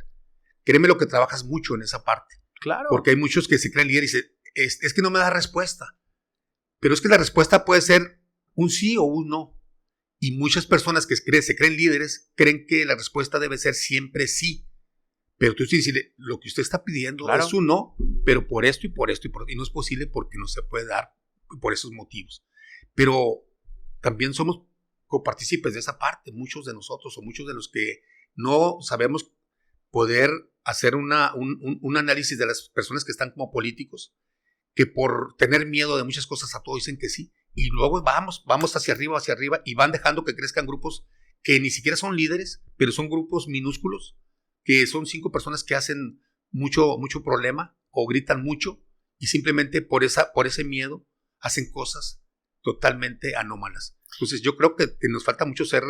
Créeme lo que trabajas mucho en esa parte. Claro. Porque hay muchos que se creen líderes y dicen, es que no me da respuesta. Pero es que la respuesta puede ser un sí o un no. Y muchas personas que se creen líderes creen que la respuesta debe ser siempre sí. Pero tú tienes que decirle, lo que usted está pidiendo, claro, es un no, pero por esto y por esto y por esto. Y no es posible porque no se puede dar por esos motivos. Pero también somos copartícipes de esa parte, muchos de nosotros o muchos de los que no sabemos poder hacer un análisis de las personas que están como políticos, que por tener miedo de muchas cosas a todo dicen que sí, y luego vamos hacia arriba, y van dejando que crezcan grupos que ni siquiera son líderes, pero son grupos minúsculos, que son 5 personas que hacen mucho problema o gritan mucho, y simplemente por ese miedo hacen cosas totalmente anómalas. Entonces yo creo que nos falta mucho ser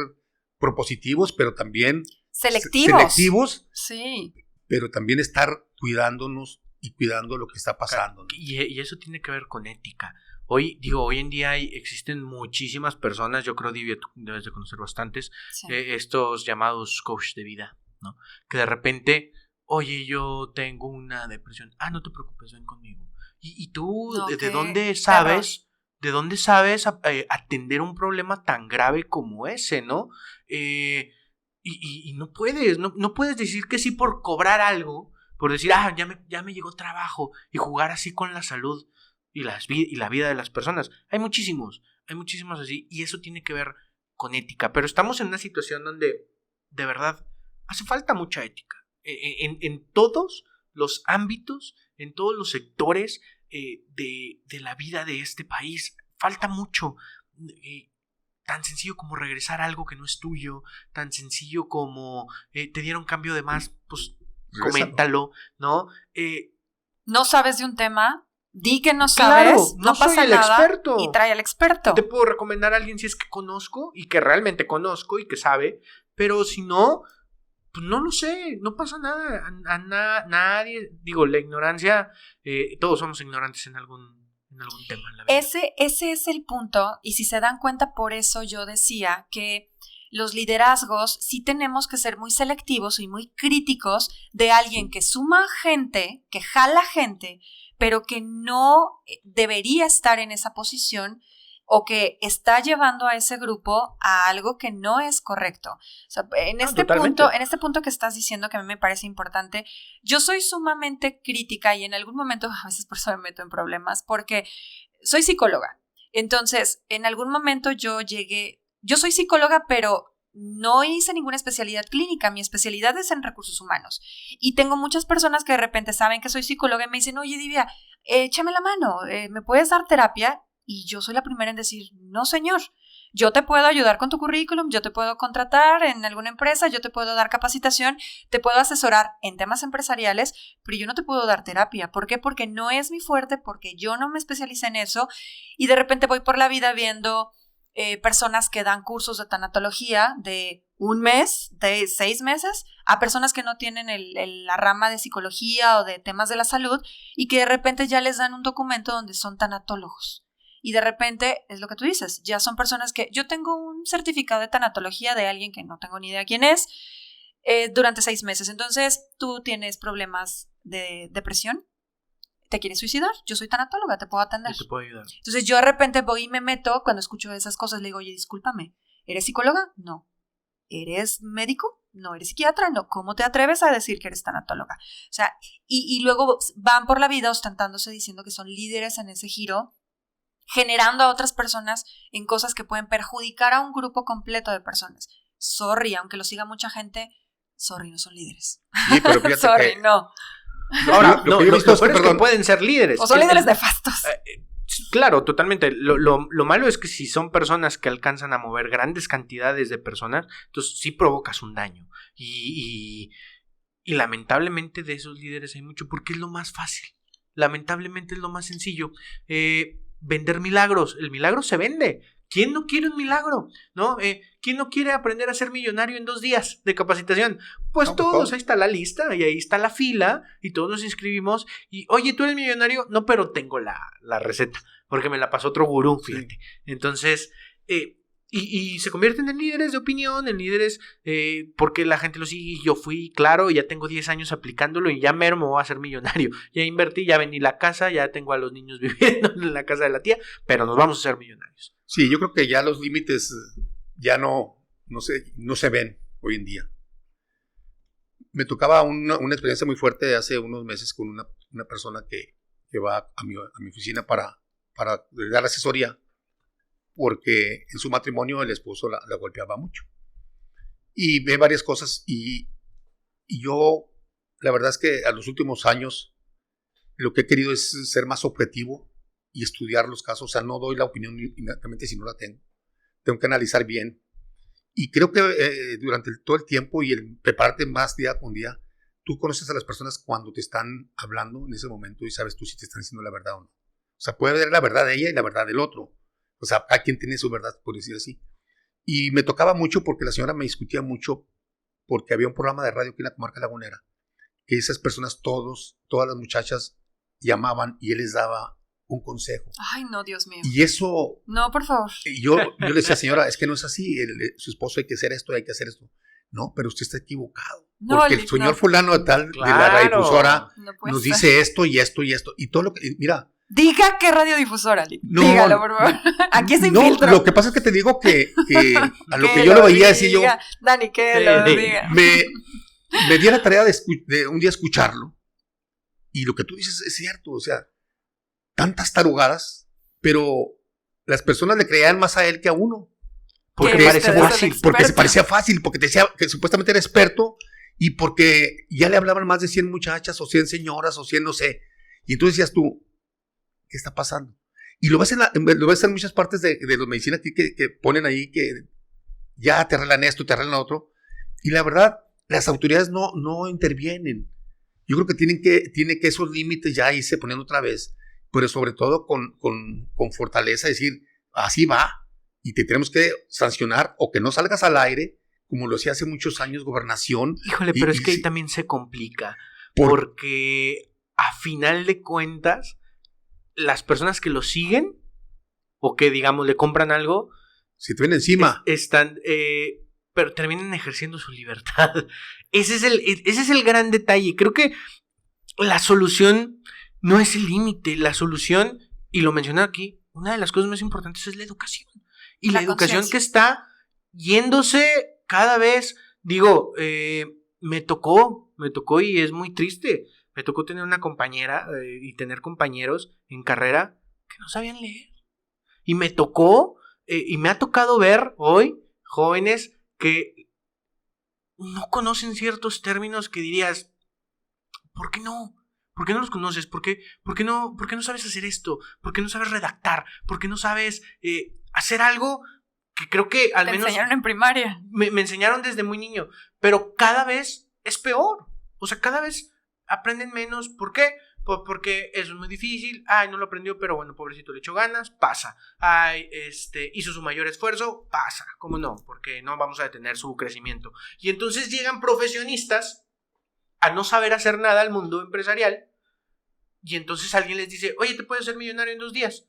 propositivos, pero también selectivos, sí, pero también estar cuidándonos y cuidando lo que está pasando, ¿no? Y eso tiene que ver con ética. Hoy en día existen muchísimas personas, yo creo, Divya, tú debes de conocer bastantes, sí, estos llamados coach de vida, ¿no? Que de repente, oye, yo tengo una depresión, no te preocupes, ven conmigo. Y tú, no, ¿de dónde sabes? ¿De dónde sabes atender un problema tan grave como ese, no? Y no puedes decir que sí por cobrar algo, por decir, ya me llegó trabajo, y jugar así con la salud y la vida de las personas. Hay muchísimos así, y eso tiene que ver con ética. Pero estamos en una situación donde, de verdad, hace falta mucha ética. En todos los ámbitos, en todos los sectores de la vida de este país, falta mucho. Tan sencillo como regresar algo que no es tuyo, tan sencillo como te dieron cambio de más, pues coméntalo, ¿no? No sabes de un tema, di que no sabes, claro, no pasa soy el nada, experto. Y trae al experto. Te puedo recomendar a alguien si es que conozco y que realmente conozco y que sabe, pero si no, pues no lo sé, no pasa nada. Nadie, digo, la ignorancia, todos somos ignorantes en algún tema en la vida. Ese es el punto, y si se dan cuenta, por eso yo decía que los liderazgos sí tenemos que ser muy selectivos y muy críticos de alguien que suma gente, que jala gente, pero que no debería estar en esa posición o que está llevando a ese grupo a algo que no es correcto. O sea, en este punto que estás diciendo, que a mí me parece importante, yo soy sumamente crítica y en algún momento, a veces por eso me meto en problemas, porque soy psicóloga. Entonces, en algún momento yo soy psicóloga, pero no hice ninguna especialidad clínica. Mi especialidad es en recursos humanos. Y tengo muchas personas que de repente saben que soy psicóloga y me dicen, oye, Divya, échame la mano, ¿me puedes dar terapia? Y yo soy la primera en decir, no, señor, yo te puedo ayudar con tu currículum, yo te puedo contratar en alguna empresa, yo te puedo dar capacitación, te puedo asesorar en temas empresariales, pero yo no te puedo dar terapia. ¿Por qué? Porque no es mi fuerte, porque yo no me especialicé en eso, y de repente voy por la vida viendo personas que dan cursos de tanatología de 1 mes, de 6 meses, a personas que no tienen la rama de psicología o de temas de la salud y que de repente ya les dan un documento donde son tanatólogos. Y de repente, es lo que tú dices, ya son personas que... Yo tengo un certificado de tanatología de alguien que no tengo ni idea quién es, durante 6 meses. Entonces, tú tienes problemas de depresión, ¿te quieres suicidar? Yo soy tanatóloga, te puedo atender. Yo te puedo ayudar. Entonces yo de repente voy y me meto, cuando escucho esas cosas, le digo, oye, discúlpame, ¿eres psicóloga? No. ¿Eres médico? No. ¿Eres psiquiatra? No. ¿Cómo te atreves a decir que eres tanatóloga? O sea, y luego van por la vida ostentándose diciendo que son líderes en ese giro, generando a otras personas en cosas que pueden perjudicar a un grupo completo de personas. Sorry, aunque lo siga mucha gente, sorry, no son líderes. Sí, pero fíjate sorry, no. Ahora, lo que yo he visto lo es que, peor es que pueden ser líderes. O son líderes nefastos. Claro, totalmente. Lo malo es que si son personas que alcanzan a mover grandes cantidades de personas, entonces sí provocas un daño. Y lamentablemente de esos líderes hay mucho, porque es lo más fácil. Lamentablemente es lo más sencillo. Vender milagros. El milagro se vende. ¿Quién no quiere un milagro? ¿No? ¿Quién no quiere aprender a ser millonario en 2 días de capacitación? Pues no, todos, ahí está la lista y ahí está la fila y todos nos inscribimos y, oye, ¿tú eres millonario? No, pero tengo la receta porque me la pasó otro gurú, fíjate. Sí. Entonces, y se convierten en líderes de opinión, en líderes porque la gente lo sigue. Yo fui, claro, ya tengo 10 años aplicándolo y ya mero me voy a hacer millonario. Ya invertí, ya vendí la casa, ya tengo a los niños viviendo en la casa de la tía, pero nos vamos a hacer millonarios. Sí, yo creo que ya los límites ya no se ven hoy en día. Me tocaba una experiencia muy fuerte hace unos meses con una persona que va a mi oficina para dar asesoría, porque en su matrimonio el esposo la golpeaba mucho. Y ve varias cosas y yo, la verdad es que a los últimos años lo que he querido es ser más objetivo y estudiar los casos. O sea, no doy la opinión inmediatamente si no la tengo. Tengo que analizar bien. Y creo que durante todo el tiempo y el prepararte más día con día, tú conoces a las personas cuando te están hablando en ese momento y sabes tú si te están diciendo la verdad o no. O sea, puede haber la verdad de ella y la verdad del otro. O sea, a quien tiene su verdad, por decir así. Y me tocaba mucho porque la señora me discutía mucho porque había un programa de radio aquí en la comarca lagunera que esas personas, todas las muchachas llamaban y él les daba un consejo. Ay, no, Dios mío. Y eso... No, por favor. Yo le decía, señora, es que no es así. Su esposo hay que hacer esto, hay que hacer esto. No, pero usted está equivocado. No, porque el señor fulano de tal, claro, de la radiodifusora, nos dice esto y esto y esto. Y todo lo que... Mira... Diga qué radiodifusora, dígalo, por favor. Aquí sin filtro. Lo que pasa es que te digo que a lo que yo lo veía decir yo... Dani, que lo diga. Me di la tarea de un día escucharlo. Y lo que tú dices es cierto, o sea, tantas tarugadas, pero las personas le creían más a él que a uno. Porque parecía fácil, porque se parecía fácil, porque te decía que supuestamente era experto y porque ya le hablaban más de 100 muchachas o 100 señoras o 100 no sé. Y entonces decías tú, ¿qué está pasando? Y lo ves en muchas partes de la medicina aquí que ponen ahí que ya te arreglan esto, te arreglan otro. Y la verdad, las autoridades no intervienen. Yo creo que tiene que esos límites ya irse poniendo otra vez, pero sobre todo con fortaleza, decir, así va, y te tenemos que sancionar o que no salgas al aire, como lo hacía hace muchos años Gobernación. Híjole, pero es que ahí también se complica, porque a final de cuentas, las personas que lo siguen, o que digamos le compran algo, se te ven encima. Están... pero terminan ejerciendo su libertad. Ese es el gran detalle. Creo que la solución no es el límite. La solución, y lo mencioné aquí, una de las cosas más importantes es la educación. Y la educación que está yéndose cada vez, digo, me tocó y es muy triste. Me tocó tener una compañera y tener compañeros en carrera que no sabían leer. Y me tocó, y me ha tocado ver hoy jóvenes que no conocen ciertos términos que dirías, ¿por qué no? ¿Por qué no los conoces? ¿Por qué no sabes hacer esto? ¿Por qué no sabes redactar? ¿Por qué no sabes hacer algo que creo que al menos... Me enseñaron en primaria. Me enseñaron desde muy niño, pero cada vez es peor. O sea, cada vez aprenden menos. ¿Por qué? Pues porque eso es muy difícil. Ay, no lo aprendió, pero bueno, pobrecito, le echó ganas, pasa. Ay, hizo su mayor esfuerzo, pasa. ¿Cómo no? Porque no vamos a detener su crecimiento. Y entonces llegan profesionistas a no saber hacer nada al mundo empresarial. Y entonces alguien les dice, oye, ¿te puedes ser millonario en 2 días?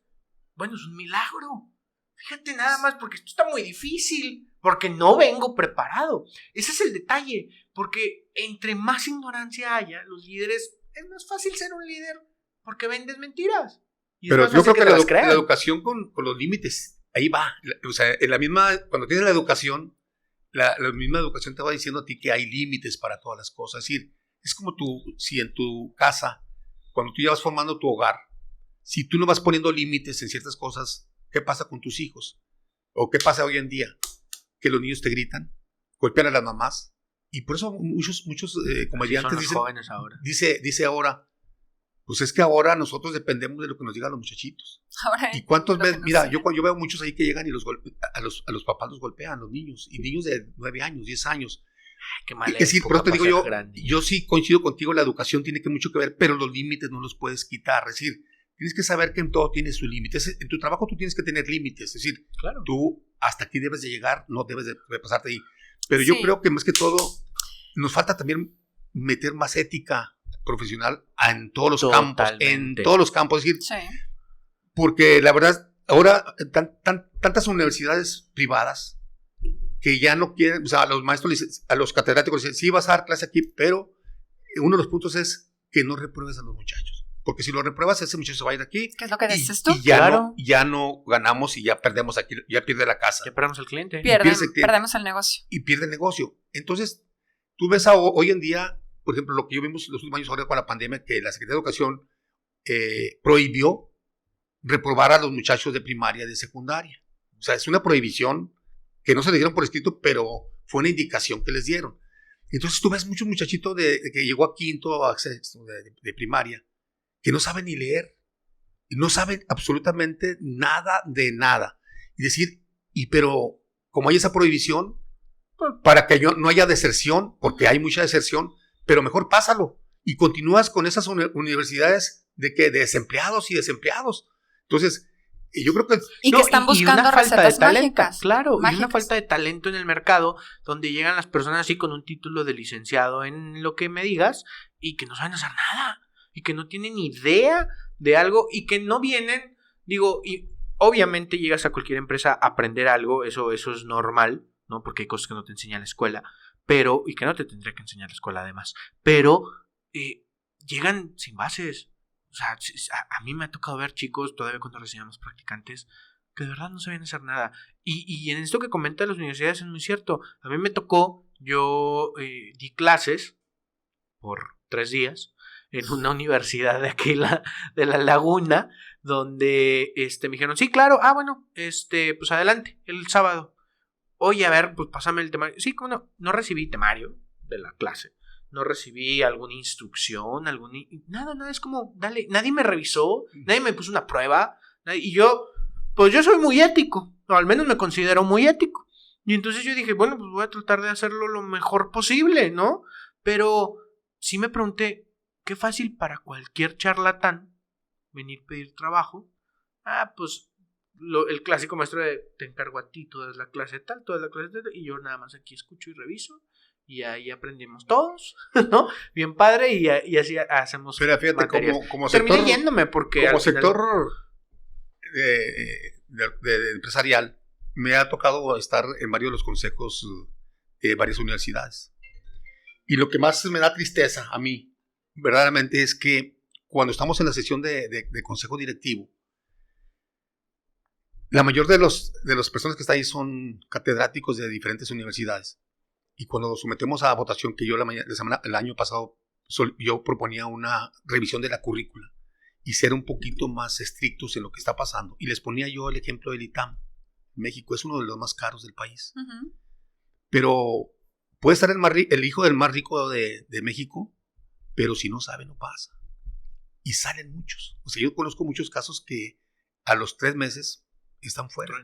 Bueno, es un milagro. Fíjate nada más, porque esto está muy difícil. Porque no vengo preparado. Ese es el detalle. Porque entre más ignorancia haya, los líderes... Es más fácil ser un líder porque vendes mentiras. Pero yo creo que la educación con los límites, ahí va. O sea, en la misma, cuando tienes la educación, la misma educación te va diciendo a ti que hay límites para todas las cosas. Es decir, es como si en tu casa, cuando tú ya vas formando tu hogar, si tú no vas poniendo límites en ciertas cosas, ¿qué pasa con tus hijos? ¿O qué pasa hoy en día? Que los niños te gritan, golpean a las mamás. Y por eso muchos comediantes dice ahora, pues es que ahora nosotros dependemos de lo que nos digan los muchachitos. ¿Y cuántos veces? Mira, yo veo muchos ahí que llegan y a los papás los golpean, los niños, y niños de 9 años, 10 años. Qué mal. Es decir, por eso te digo yo sí coincido contigo, la educación tiene mucho que ver, pero los límites no los puedes quitar. Es decir, tienes que saber que en todo tienes sus límites. En tu trabajo tú tienes que tener límites. Es decir, claro, tú hasta aquí debes de llegar, no debes de pasarte ahí. Pero yo creo que más que todo nos falta también meter más ética profesional en todos los campos. En todos los campos. Es decir, porque la verdad, ahora tantas universidades privadas que ya no quieren, o sea, a los maestros, a los catedráticos dicen, sí vas a dar clase aquí, pero uno de los puntos es que no repruebes a los muchachos. Porque si lo repruebas, ese muchacho se va a ir de aquí. ¿Qué es lo que dices tú? Y ya no ganamos y ya perdemos aquí, ya pierde la casa. Ya perdemos el cliente. Perdemos el negocio. Y pierde el negocio. Entonces, tú ves hoy en día, por ejemplo, lo que yo vimos los últimos años ahora con la pandemia, que la Secretaría de Educación prohibió reprobar a los muchachos de primaria y de secundaria. O sea, es una prohibición que no se le dieron por escrito, pero fue una indicación que les dieron. Entonces, tú ves muchos muchachitos que llegó a quinto, a sexto de primaria, que no saben ni leer, no saben absolutamente nada de nada. Y decir, pero como hay esa prohibición, para que no haya deserción, porque hay mucha deserción, pero mejor pásalo y continúas con esas universidades de desempleados y desempleados. Entonces, yo creo que... Y que están buscando recetas mágicas. Claro, y una falta de talento en el mercado, donde llegan las personas así con un título de licenciado en lo que me digas, y que no saben hacer nada. Y que no tienen idea de algo y que no vienen, digo, y obviamente llegas a cualquier empresa a aprender algo, eso es normal, ¿no? Porque hay cosas que no te enseña la escuela, y que no te tendría que enseñar la escuela además, pero llegan sin bases. O sea, a mí me ha tocado ver chicos, todavía cuando recibíamos practicantes, que de verdad no sabían hacer nada. Y en esto que comenta las universidades es muy cierto. A mí me tocó, yo di clases por 3 días, en una universidad de aquí, de La Laguna, donde me dijeron, sí, claro, bueno, pues adelante, el sábado. Oye, a ver, pues pásame el temario. Sí, ¿cómo no recibí temario de la clase, no recibí alguna instrucción, nada, es como, dale, nadie me revisó, nadie me puso una prueba, y yo soy muy ético, o al menos me considero muy ético. Y entonces yo dije, bueno, pues voy a tratar de hacerlo lo mejor posible, ¿no? Pero sí me pregunté, qué fácil para cualquier charlatán venir a pedir trabajo. Pues el clásico maestro de te encargo a ti, toda la clase tal, y yo nada más aquí escucho y reviso, y ahí aprendimos todos, ¿no? Bien padre, y así hacemos. Pero fíjate, materias. como terminé sector, yéndome porque como sector de empresarial, me ha tocado estar en varios de los consejos de varias universidades. Y lo que más me da tristeza a mí, verdaderamente, es que cuando estamos en la sesión de consejo directivo, la mayor de las personas que están ahí son catedráticos de diferentes universidades. Y cuando nos sometemos a votación, que yo el año pasado yo proponía una revisión de la currícula y ser un poquito más estrictos en lo que está pasando. Y les ponía yo el ejemplo del ITAM. México es uno de los más caros del país. Uh-huh. Pero puede estar el hijo del más rico de México, pero si no sabe, no pasa. Y salen muchos. O sea, yo conozco muchos casos que a los 3 meses están fuera.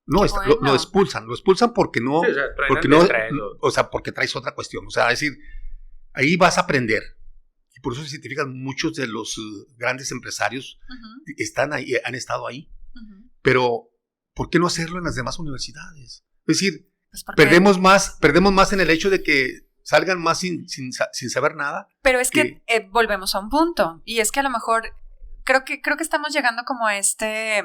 No, lo expulsan porque no, sí, porque traes otra cuestión. O sea, es decir, ahí vas a aprender. Y por eso se identifican muchos de los grandes empresarios, están ahí, han estado ahí. Pero, ¿por qué no hacerlo en las demás universidades? Es decir, pues perdemos más en el hecho de que salgan más sin saber nada. Pero es que volvemos a un punto, y es que a lo mejor creo que estamos llegando como a este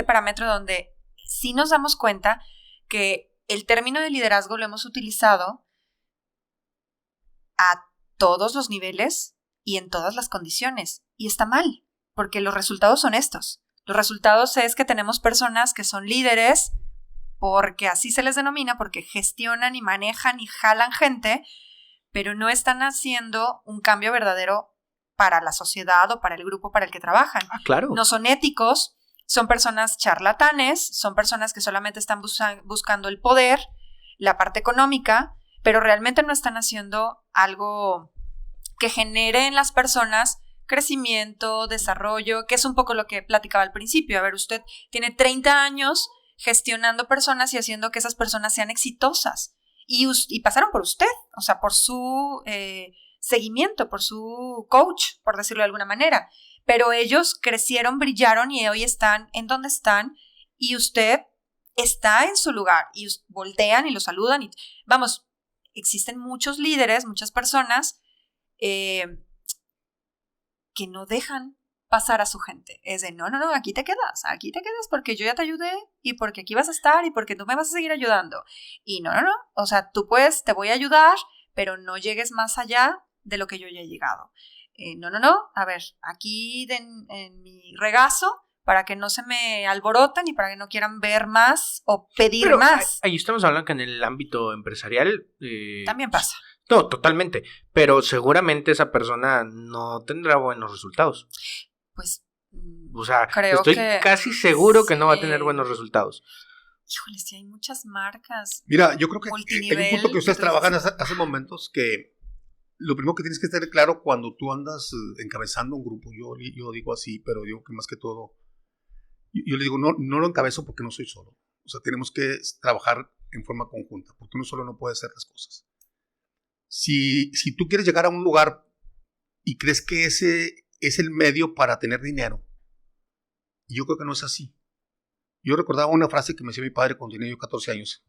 parámetro donde sí nos damos cuenta que el término de liderazgo lo hemos utilizado a todos los niveles y en todas las condiciones, y está mal, porque los resultados son estos. Los resultados es que tenemos personas que son líderes porque así se les denomina, porque gestionan y manejan y jalan gente, pero no están haciendo un cambio verdadero para la sociedad o para el grupo para el que trabajan. Claro. No son éticos, son personas charlatanes, son personas que solamente están buscando el poder, la parte económica, pero realmente no están haciendo algo que genere en las personas crecimiento, desarrollo, que es un poco lo que platicaba al principio. A ver, usted tiene 30 años gestionando personas y haciendo que esas personas sean exitosas. Y pasaron por usted, o sea, por su seguimiento, por su coach, por decirlo de alguna manera. Pero ellos crecieron, brillaron y hoy están en donde están, y usted está en su lugar y voltean y lo saludan. Y, vamos, existen muchos líderes, muchas personas que no dejan pasar a su gente. Es de, no, aquí te quedas porque yo ya te ayudé y porque aquí vas a estar y porque tú me vas a seguir ayudando. Y no, o sea, tú puedes, te voy a ayudar, pero no llegues más allá de lo que yo ya he llegado. No, a ver, aquí en mi regazo, para que no se me alboroten y para que no quieran ver más o pedir más. Ahí estamos hablando que en el ámbito empresarial también pasa. No, totalmente, pero seguramente esa persona no tendrá buenos resultados. Pues, o sea, creo estoy que casi seguro que no va a tener buenos resultados. Híjole, sí hay muchas marcas. Mira, yo creo que hay un punto que ustedes trabajan hace momentos, que lo primero que tienes que estar claro cuando tú andas encabezando un grupo, yo digo así, pero digo que más que todo, yo le digo, no lo encabezo porque no soy solo. O sea, tenemos que trabajar en forma conjunta, porque uno solo no puede hacer las cosas. Si tú quieres llegar a un lugar y crees que ese es el medio para tener dinero, yo creo que no es así. Yo recordaba una frase que me decía mi padre cuando tenía yo 14 años,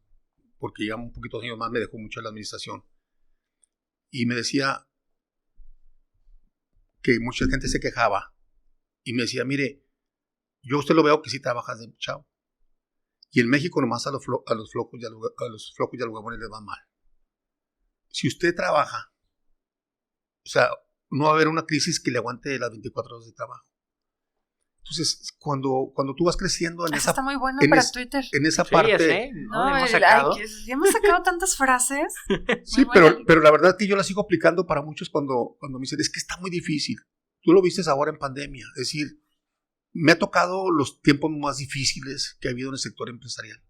porque ya un poquito años más me dejó mucho en la administración, y me decía que mucha gente se quejaba y me decía, mire, yo a usted lo veo que sí trabajas de chavo, y en México nomás a los flocos y a los huevones les va mal. Si usted trabaja, o sea, no va a haber una crisis que le aguante las 24 horas de trabajo. Entonces, cuando tú vas creciendo en esa... Está muy bueno para Twitter. En esa parte... hemos sacado. Hemos sacado tantas frases. Sí, pero la verdad que yo la sigo aplicando para muchos cuando me dicen, es que está muy difícil. Tú lo viste ahora en pandemia. Es decir, me ha tocado los tiempos más difíciles que ha habido en el sector empresarial,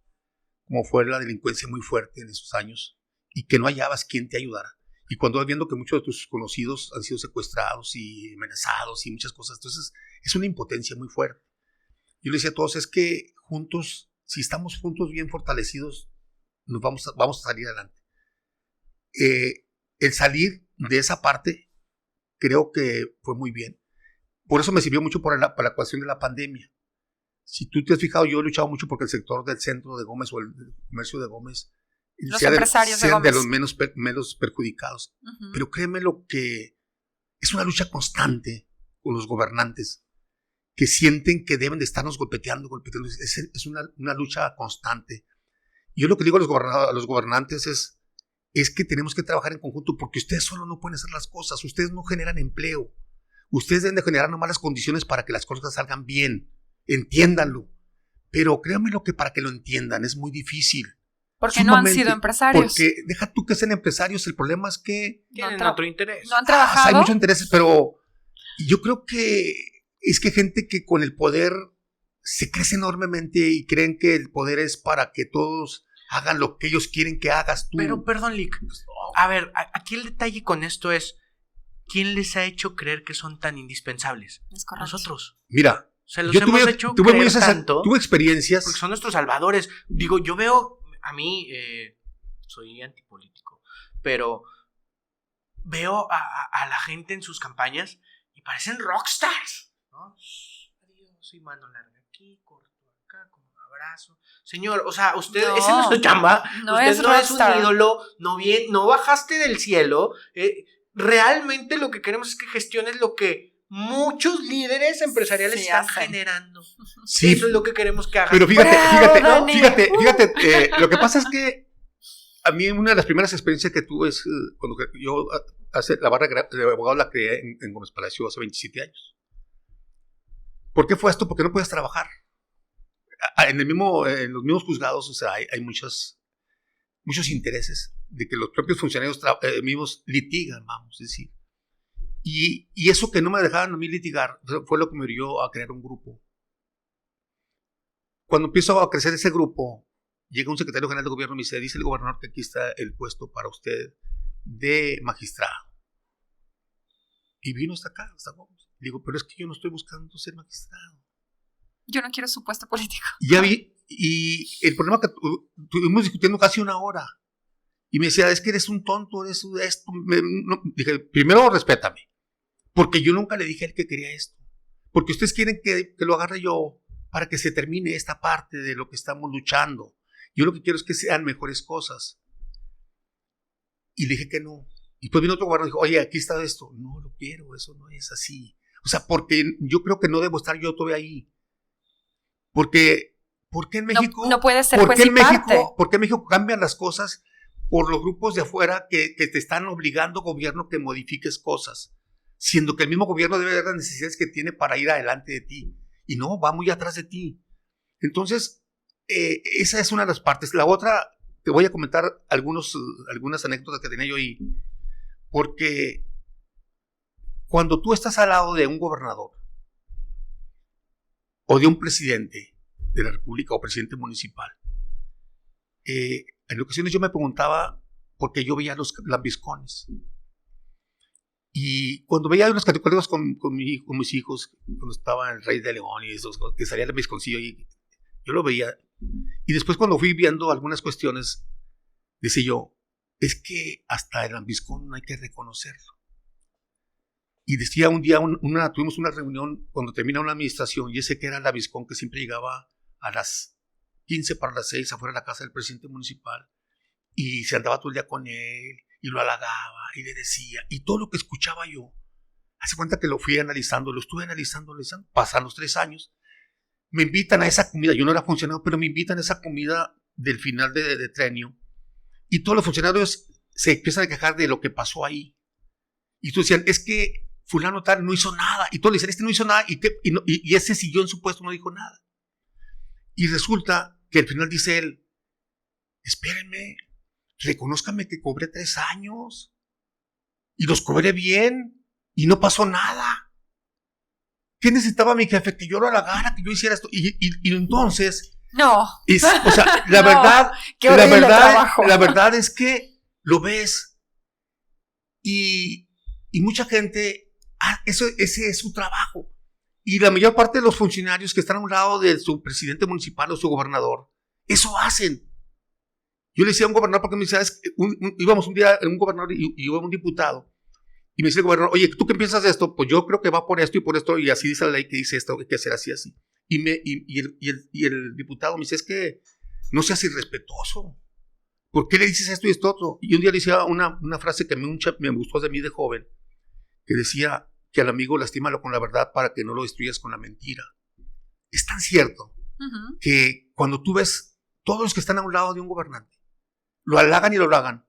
como fue la delincuencia muy fuerte en esos años, y que no hallabas quien te ayudara. Y cuando vas viendo que muchos de tus conocidos han sido secuestrados y amenazados y muchas cosas, entonces es una impotencia muy fuerte. Yo le decía a todos, es que juntos, si estamos juntos bien fortalecidos, nos vamos a salir adelante. El salir de esa parte creo que fue muy bien. Por eso me sirvió mucho para la cuestión de la pandemia. Si tú te has fijado, yo he luchado mucho porque el sector del centro de Gómez o el comercio de Gómez sean de los menos perjudicados. Uh-huh. Pero créeme lo que es una lucha constante con los gobernantes que sienten que deben de estarnos golpeteando. Es una lucha constante. Y yo lo que digo a los gobernantes es que tenemos que trabajar en conjunto, porque ustedes solo no pueden hacer las cosas. Ustedes no generan empleo. Ustedes deben de generar nomás las condiciones para que las cosas salgan bien. Entiéndanlo. Pero créanme lo que para que lo entiendan es muy difícil. Porque no han sido empresarios. Porque deja tú que sean empresarios, el problema es que tienen otro interés. No han trabajado. Hay muchos intereses, pero yo creo que es que gente que con el poder se crece enormemente y creen que el poder es para que todos hagan lo que ellos quieren que hagas tú. Pero perdón, Lick, a ver, aquí el detalle con esto es, ¿quién les ha hecho creer que son tan indispensables? Es correcto. Nosotros. Mira, se los hemos hecho creer tanto. Tuve experiencias. Porque son nuestros salvadores. Digo, yo veo... A mí, soy antipolítico, pero veo a la gente en sus campañas y parecen rockstars, ¿no? Adiós, y mano larga aquí, corto acá, como un abrazo. Señor, o sea, usted, No, ese no es su chamba, no usted es no rockstar. es un ídolo, no bajaste del cielo. Realmente lo que queremos es que gestiones lo que muchos líderes empresariales Sí, están hacen. generando. Sí, Eso es lo que queremos que hagas. pero Bravo, Dani. fíjate, lo que pasa es que a mí una de las primeras experiencias que tuve es cuando yo la barra de abogado la creé en Gómez Palacio hace 27 años. ¿Por qué fue esto? Porque no puedes trabajar. En los mismos juzgados, o sea, hay muchos intereses de que los propios funcionarios mismos litigan, vamos a decir. Y eso que no me dejaban a mí litigar fue lo que me orilló a crear un grupo. Cuando empiezo a crecer ese grupo, llega un secretario general de gobierno y me dice el gobernador que aquí está el puesto para usted de magistrado. Y vino hasta acá, hasta Gómez. Digo, pero es que yo no estoy buscando ser magistrado. Yo no quiero su puesto político. Ya vi, y el problema que estuvimos discutiendo casi una hora. Y me decía, es que eres un tonto, eres esto. Dije, primero respétame. Porque yo nunca le dije a él que quería esto. Porque ustedes quieren que lo agarre yo para que se termine esta parte de lo que estamos luchando. Yo lo que quiero es que sean mejores cosas. Y le dije que no. Y pues vino otro gobernador y dijo, oye, aquí está esto. No lo quiero, eso no es así. O sea, porque yo creo que no debo estar yo todavía ahí. ¿Por qué en México? No puede ser ¿por juez qué y en México, parte? ¿por qué en México cambian las cosas por los grupos de afuera que te están obligando, gobierno, que modifiques cosas? Siendo que el mismo gobierno debe ver las necesidades que tiene para ir adelante de ti. Y no, va muy atrás de ti. Entonces, esa es una de las partes. La otra, te voy a comentar algunas anécdotas que tenía yo ahí. Porque cuando tú estás al lado de un gobernador o de un presidente de la República o presidente municipal, en ocasiones yo me preguntaba, porque yo veía los lambiscones. Y cuando veía unos caricaturas con mis hijos, cuando estaba el Rey de León y esos, que salía el lambisconcillo, y yo lo veía. Y después cuando fui viendo algunas cuestiones, decía yo, es que hasta el lambiscón no hay que reconocerlo. Y decía un día, tuvimos una reunión cuando termina una administración, y ese que era el lambiscón que siempre llegaba a las 15 para las 6 afuera de la casa del presidente municipal, y se andaba todo el día con él, y lo halagaba, y le decía, y todo lo que escuchaba yo, hace cuenta que lo fui analizando, lo estuve analizando, pasan los 3 años, me invitan a esa comida, yo no era funcionario, pero me invitan a esa comida del final de trienio, y todos los funcionarios se empiezan a quejar de lo que pasó ahí, y tú decían, es que fulano tal no hizo nada, y todos le decían, no hizo nada, y ese siguió en su puesto, no dijo nada, y resulta que al final dice él, espérenme, reconózcame que cobré 3 años y los cobré bien y no pasó nada. ¿Qué necesitaba mi jefe? Que yo lo halagara, que yo hiciera esto. Y entonces, No. o sea, la No, verdad, qué horrible trabajo. la verdad es que lo ves y mucha gente, ese es su trabajo. Y la mayor parte de los funcionarios que están a un lado de su presidente municipal o su gobernador, eso hacen. Yo le decía a un gobernador, porque me decía, íbamos un día en un gobernador y iba un diputado, y me decía el gobernador, oye, ¿tú qué piensas de esto? Pues yo creo que va por esto, y así dice la ley que dice esto, hay que hacer así. Y el diputado me dice, es que no seas irrespetuoso. ¿Por qué le dices esto y esto otro? Y un día le decía una frase que me gustó de mí de joven, que decía que al amigo lastímalo con la verdad para que no lo destruyas con la mentira. Es tan cierto que cuando tú ves todos los que están a un lado de un gobernante, lo halagan y lo halagan.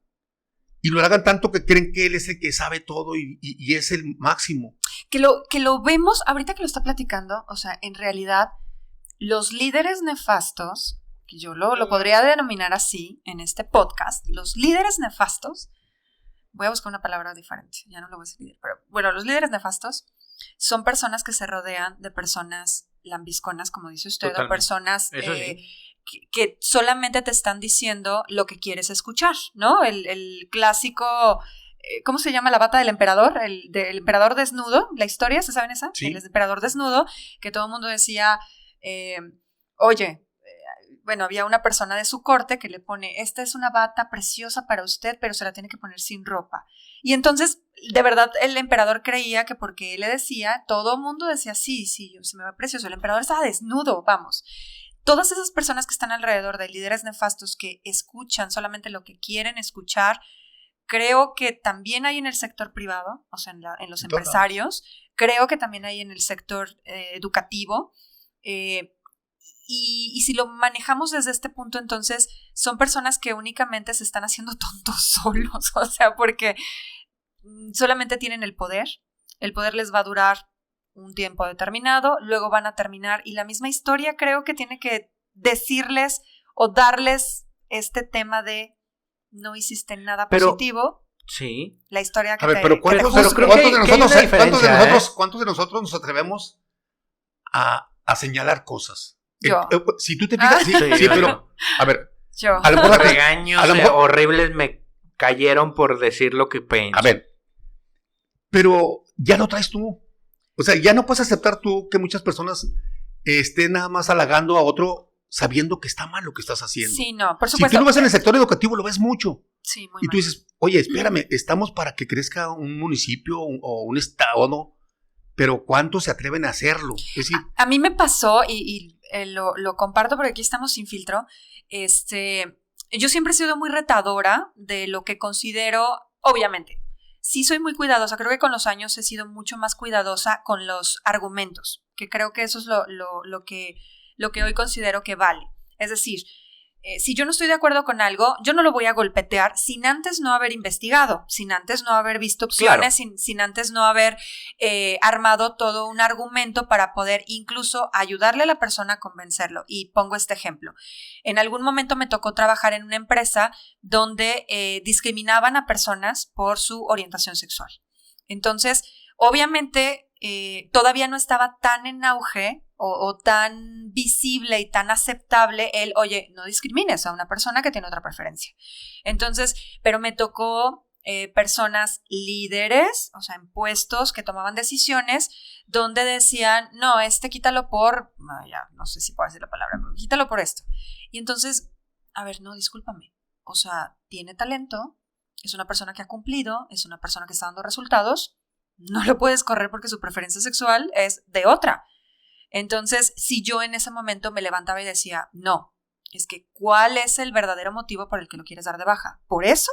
Y lo halagan tanto que creen que él es el que sabe todo y es el máximo. Que lo vemos, ahorita que lo está platicando, o sea, en realidad, los líderes nefastos, que yo lo podría denominar así en este podcast, los líderes nefastos, voy a buscar una palabra diferente, ya no lo voy a decir líder, pero bueno, los líderes nefastos son personas que se rodean de personas lambisconas, como dice usted, Totalmente. o personas Sí. que solamente te están diciendo lo que quieres escuchar, ¿no? El clásico, ¿cómo se llama la bata del emperador? Del emperador desnudo, la historia, ¿se saben esa? Sí. El emperador desnudo, que todo el mundo decía, oye, bueno, había una persona de su corte que le pone, esta es una bata preciosa para usted, pero se la tiene que poner sin ropa. Y entonces de verdad el emperador creía que porque él le decía, todo el mundo decía, sí, se me va precioso, el emperador estaba desnudo, vamos. Todas esas personas que están alrededor de líderes nefastos que escuchan solamente lo que quieren escuchar, creo que también hay en el sector privado, o sea, en los empresarios, creo que también hay en el sector educativo, y si lo manejamos desde este punto, entonces son personas que únicamente se están haciendo tontos solos, o sea, porque solamente tienen el poder les va a durar un tiempo determinado, luego van a terminar, y la misma historia creo que tiene que decirles o darles este tema de no hiciste nada positivo. Sí. La historia que ¿cuántos de nosotros nos atrevemos a señalar cosas? Yo. Si tú te fijas, sí, pero a ver, yo. A lo mejor regaños horribles me cayeron por decir lo que pienso. A ver, pero ya lo traes tú. O sea, ya no puedes aceptar tú que muchas personas estén nada más halagando a otro sabiendo que está mal lo que estás haciendo. Sí, no, por supuesto. Si tú lo ves en el sector educativo, lo ves mucho. Sí, muy y mal. tú dices, oye, espérame, estamos para que crezca un municipio o un estado, ¿no? Pero ¿cuántos se atreven a hacerlo? Es decir, a mí me pasó, y lo comparto porque aquí estamos sin filtro, yo siempre he sido muy retadora de lo que considero, obviamente, sí soy muy cuidadosa, creo que con los años he sido mucho más cuidadosa con los argumentos, que creo que eso es lo que hoy considero que vale. Es decir, si yo no estoy de acuerdo con algo, yo no lo voy a golpetear sin antes no haber investigado, sin antes no haber visto opciones, claro. sin antes no haber armado todo un argumento para poder incluso ayudarle a la persona a convencerlo. Y pongo este ejemplo. En algún momento me tocó trabajar en una empresa donde discriminaban a personas por su orientación sexual. Entonces, obviamente, todavía no estaba tan en auge o tan visible y tan aceptable el, oye, no discrimines a una persona que tiene otra preferencia. Entonces, pero me tocó personas líderes, o sea, en puestos que tomaban decisiones donde decían, no, quítalo por, ya, no sé si puedo decir la palabra, pero quítalo por esto. Y entonces, a ver, no, discúlpame, o sea, tiene talento, es una persona que ha cumplido, es una persona que está dando resultados, no lo puedes correr porque su preferencia sexual es de otra. Entonces, si yo en ese momento me levantaba y decía, no, es que ¿cuál es el verdadero motivo por el que lo quieres dar de baja? ¿Por eso?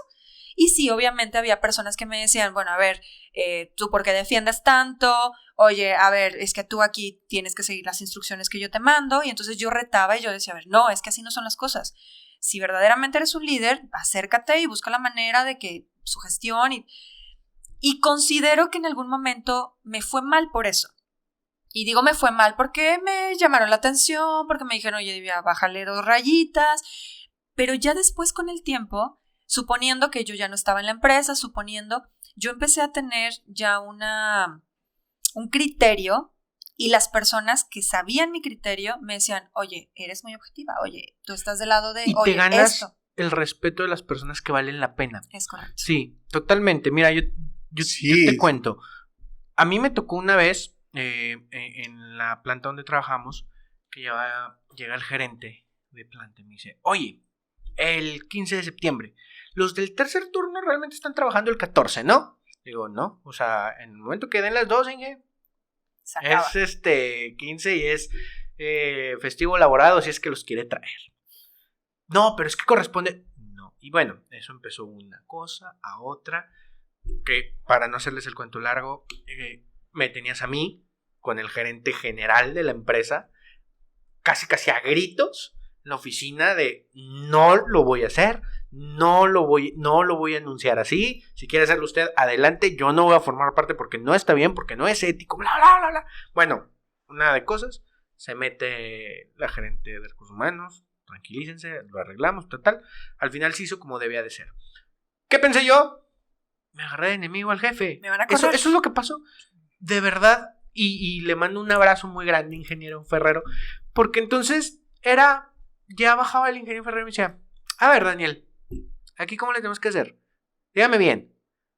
Y sí, obviamente había personas que me decían, bueno, a ver, ¿tú por qué defiendes tanto? Oye, a ver, es que tú aquí tienes que seguir las instrucciones que yo te mando. Y entonces yo retaba y yo decía, a ver, no, es que así no son las cosas. Si verdaderamente eres un líder, acércate y busca la manera de que su gestión y considero que en algún momento me fue mal por eso. Y digo me fue mal porque me llamaron la atención, porque me dijeron, oye, bájale 2 rayitas. Pero ya después con el tiempo, suponiendo que yo ya no estaba en la empresa, yo empecé a tener ya un criterio, y las personas que sabían mi criterio me decían, oye, eres muy objetiva, oye, tú estás del lado de, y oye, te ganas esto. El respeto de las personas que valen la pena. Es correcto. Sí, totalmente. Mira, yo te cuento. A mí me tocó una vez en la planta donde trabajamos que llega el gerente de planta y me dice, oye, el 15 de septiembre, los del tercer turno realmente están trabajando el 14, ¿no? Digo, no, o sea, en el momento que den las 12, es 15 y es festivo laborado si es que los quiere traer. No, pero es que corresponde. No, y bueno, eso empezó una cosa a otra, que para no hacerles el cuento largo, me tenías a mí con el gerente general de la empresa, casi a gritos, en la oficina de no lo voy a hacer, no lo voy a anunciar así, si quiere hacerlo usted, adelante, yo no voy a formar parte porque no está bien, porque no es ético, bla, bla, bla, bla. Bueno, nada de cosas, se mete la gerente de recursos humanos, tranquilícense, lo arreglamos, total, al final se hizo como debía de ser. ¿Qué pensé yo? Me agarré de enemigo al jefe. Me van a correr. Eso es lo que pasó, de verdad, y le mando un abrazo muy grande, ingeniero Ferrero, porque entonces ya bajaba el ingeniero Ferrero y me decía, a ver, Daniel, ¿aquí cómo le tenemos que hacer? Dígame bien.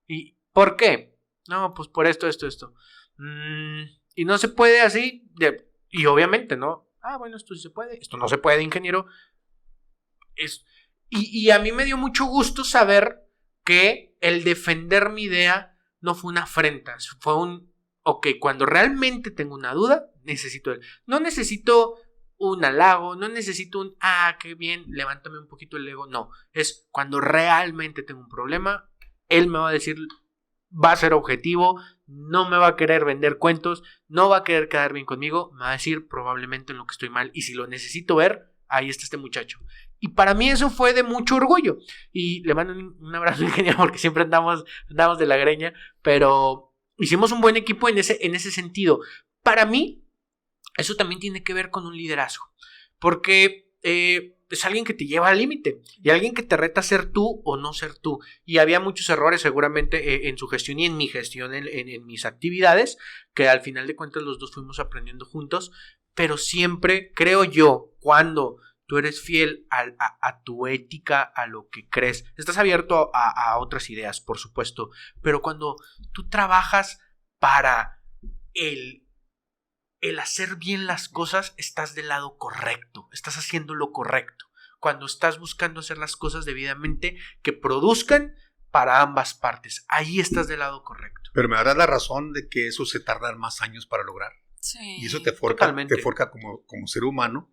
¿Y por qué? No, pues por esto. Y no se puede así, y obviamente, ¿no? Bueno, esto sí se puede, esto no se puede, ingeniero. Y a mí me dio mucho gusto saber que el defender mi idea no fue una afrenta, fue ok, cuando realmente tengo una duda, necesito él. No necesito un halago, no necesito qué bien, levántame un poquito el ego. No, es cuando realmente tengo un problema, él me va a decir, va a ser objetivo, no me va a querer vender cuentos, no va a querer quedar bien conmigo, me va a decir probablemente en lo que estoy mal, y si lo necesito ver, ahí está este muchacho. Y para mí eso fue de mucho orgullo, y le mando un abrazo ingeniero porque siempre andamos de la greña, pero hicimos un buen equipo en ese sentido. Para mí, eso también tiene que ver con un liderazgo, porque es alguien que te lleva al límite y alguien que te reta a ser tú o no ser tú. Y había muchos errores seguramente en su gestión y en mi gestión, en mis actividades, que al final de cuentas los dos fuimos aprendiendo juntos, pero siempre, creo yo, cuando tú eres fiel a tu ética, a lo que crees, estás abierto a otras ideas, por supuesto, pero cuando tú trabajas para el hacer bien las cosas, estás del lado correcto, estás haciendo lo correcto. Cuando estás buscando hacer las cosas debidamente que produzcan para ambas partes, ahí estás del lado correcto. Pero me darás la razón de que eso se tarda más años para lograr. Sí. Y eso te forja como ser humano.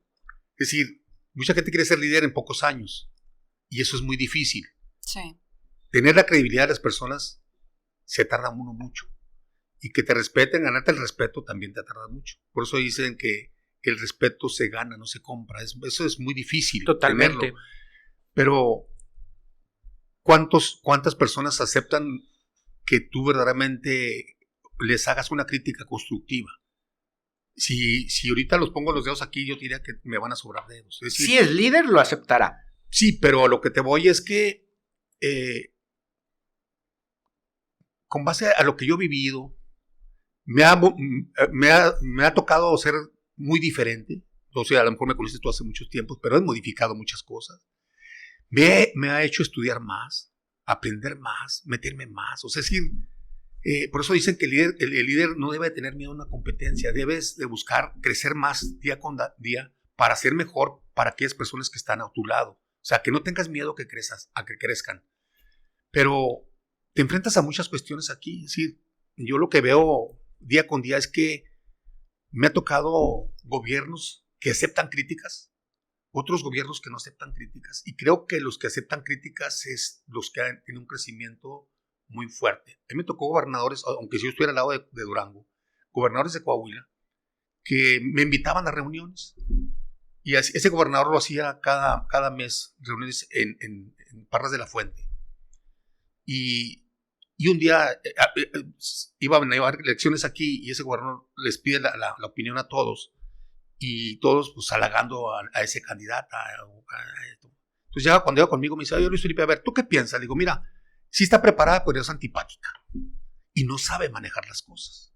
Es decir, mucha gente quiere ser líder en pocos años y eso es muy difícil. Sí. Tener la credibilidad de las personas se tarda uno mucho. Y que te respeten, ganarte el respeto también te tarda mucho. Por eso dicen que el respeto se gana, no se compra. Eso es muy difícil. Totalmente. Tenerlo. Pero ¿cuántas personas aceptan que tú verdaderamente les hagas una crítica constructiva? Si ahorita los pongo los dedos aquí, yo diría que me van a sobrar dedos. Es decir, si es líder, lo aceptará. Sí, pero a lo que te voy es que con base a lo que yo he vivido, me ha tocado ser muy diferente. O sea, a lo mejor me conociste tú hace muchos tiempos, pero he modificado muchas cosas. Me ha hecho estudiar más, aprender más, meterme más. O sea, es decir, por eso dicen que el líder no debe tener miedo a una competencia. Debes de buscar crecer más día con día para ser mejor para aquellas personas que están a tu lado. O sea, que no tengas miedo a que crezcan. Pero te enfrentas a muchas cuestiones aquí. Es decir, yo lo que veo día con día es que me ha tocado gobiernos que aceptan críticas, otros gobiernos que no aceptan críticas, y creo que los que aceptan críticas es los que tienen un crecimiento muy fuerte. A mí me tocó gobernadores, aunque yo estuviera al lado de Durango, gobernadores de Coahuila, que me invitaban a reuniones, y ese gobernador lo hacía cada mes, reuniones en Parras de la Fuente, y un día iban a llevar elecciones aquí y ese gobernador les pide la opinión a todos y todos pues halagando a ese candidato. Entonces ya cuando iba conmigo me dice, oye Luis Felipe, a ver, ¿tú qué piensas? Le digo, mira, sí está preparada, pero es antipática y no sabe manejar las cosas.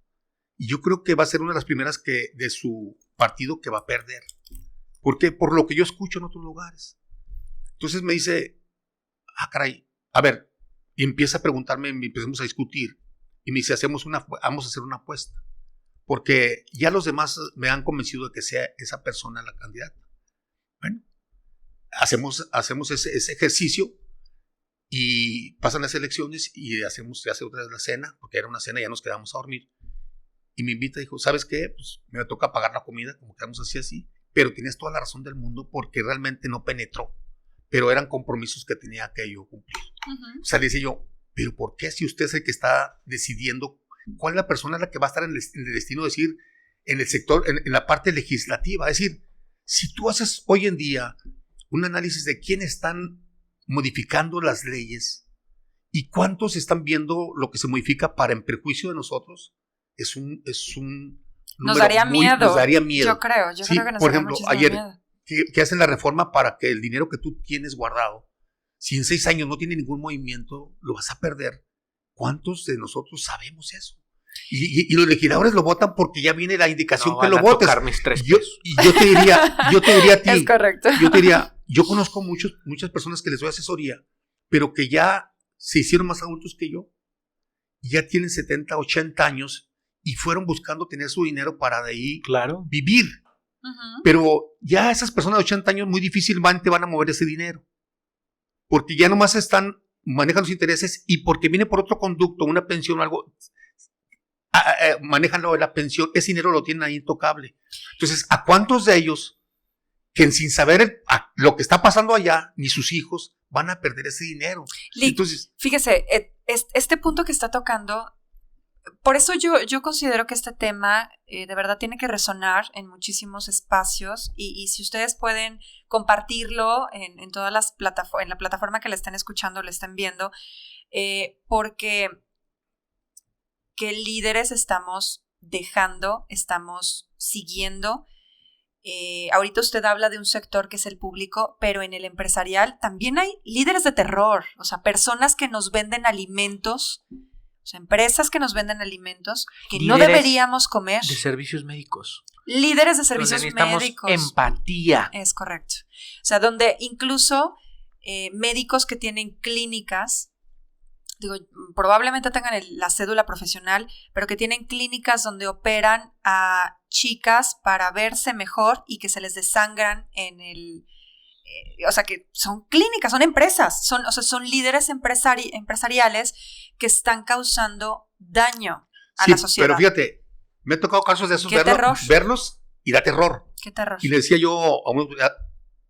Y yo creo que va a ser una de las primeras de su partido que va a perder. ¿Por qué? Por lo que yo escucho en otros lugares. Entonces me dice, caray, a ver, y empieza a preguntarme, empezamos a discutir, y me dice, vamos a hacer una apuesta, porque ya los demás me han convencido de que sea esa persona la candidata. Bueno, hacemos ese ejercicio, y pasan las elecciones, y se hace otra vez la cena, porque era una cena y ya nos quedamos a dormir, y me invita y dijo, ¿sabes qué? Pues me toca pagar la comida, como quedamos así, pero tienes toda la razón del mundo, porque realmente no penetró, pero eran compromisos que tenía que yo cumplir. Uh-huh. O sea, le decía yo, pero ¿por qué si usted es el que está decidiendo cuál es la persona la que va a estar en el destino, es decir, en el sector, en la parte legislativa? Es decir, si tú haces hoy en día un análisis de quiénes están modificando las leyes y cuántos están viendo lo que se modifica para en perjuicio de nosotros, es un nos daría miedo. Nos daría miedo. Yo creo que nos por ejemplo, ayer miedo. Que hacen la reforma para que el dinero que tú tienes guardado, si en 6 años no tiene ningún movimiento, lo vas a perder. ¿Cuántos de nosotros sabemos eso? Y los legisladores lo votan porque ya viene la indicación que lo votes. Yo te diría a ti. Es correcto. Yo te diría, yo conozco muchas personas que les doy asesoría, pero que ya se hicieron más adultos que yo, ya tienen 70, 80 años y fueron buscando tener su dinero para de ahí vivir. Uh-huh. Pero ya esas personas de 80 años muy difícilmente van a mover ese dinero, porque ya nomás están manejan los intereses y porque viene por otro conducto, una pensión o algo, manejan lo de la pensión, ese dinero lo tienen ahí intocable. Entonces, ¿a cuántos de ellos que sin saber lo que está pasando allá, ni sus hijos, van a perder ese dinero? Entonces, fíjese, este punto que está tocando, por eso yo considero que este tema de verdad tiene que resonar en muchísimos espacios y si ustedes pueden compartirlo en todas las plataformas, en la plataforma que le están escuchando, le están viendo, porque qué líderes estamos dejando, estamos siguiendo. Ahorita usted habla de un sector que es el público, pero en el empresarial también hay líderes de terror, o sea, personas que nos venden alimentos, o sea, empresas que nos venden alimentos que líderes no deberíamos comer. De servicios médicos. Líderes de servicios médicos. Empatía. Es correcto. O sea, donde incluso médicos que tienen clínicas, digo, probablemente tengan la cédula profesional, pero que tienen clínicas donde operan a chicas para verse mejor y que se les desangran en el... o sea, que son clínicas, son empresas, son líderes empresariales que están causando daño a la sociedad. Pero fíjate, me ha tocado casos de esos, verlos y da terror. Qué terror. Y le decía yo a uno,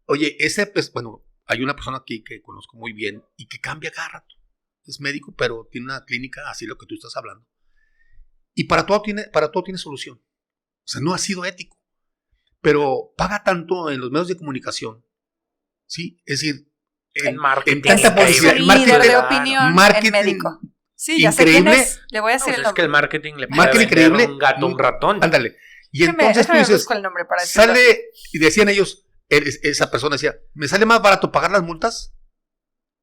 oye, pues, bueno, hay una persona aquí que conozco muy bien y que cambia cada rato. Es médico, pero tiene una clínica, así lo que tú estás hablando. Y para todo tiene solución. O sea, no ha sido ético. Pero paga tanto en los medios de comunicación. ¿Sí? Es decir, en marketing. En tanta publicidad. Es un líder de opinión, marketing, en médico. Sí, ya increíble. sé quién es. Le voy a decir el nombre. Es que el marketing le puede vender un gato a un ratón. Ándale. Y entonces tú dices, el nombre para sale, y decían ellos, esa persona decía, me sale más barato pagar las multas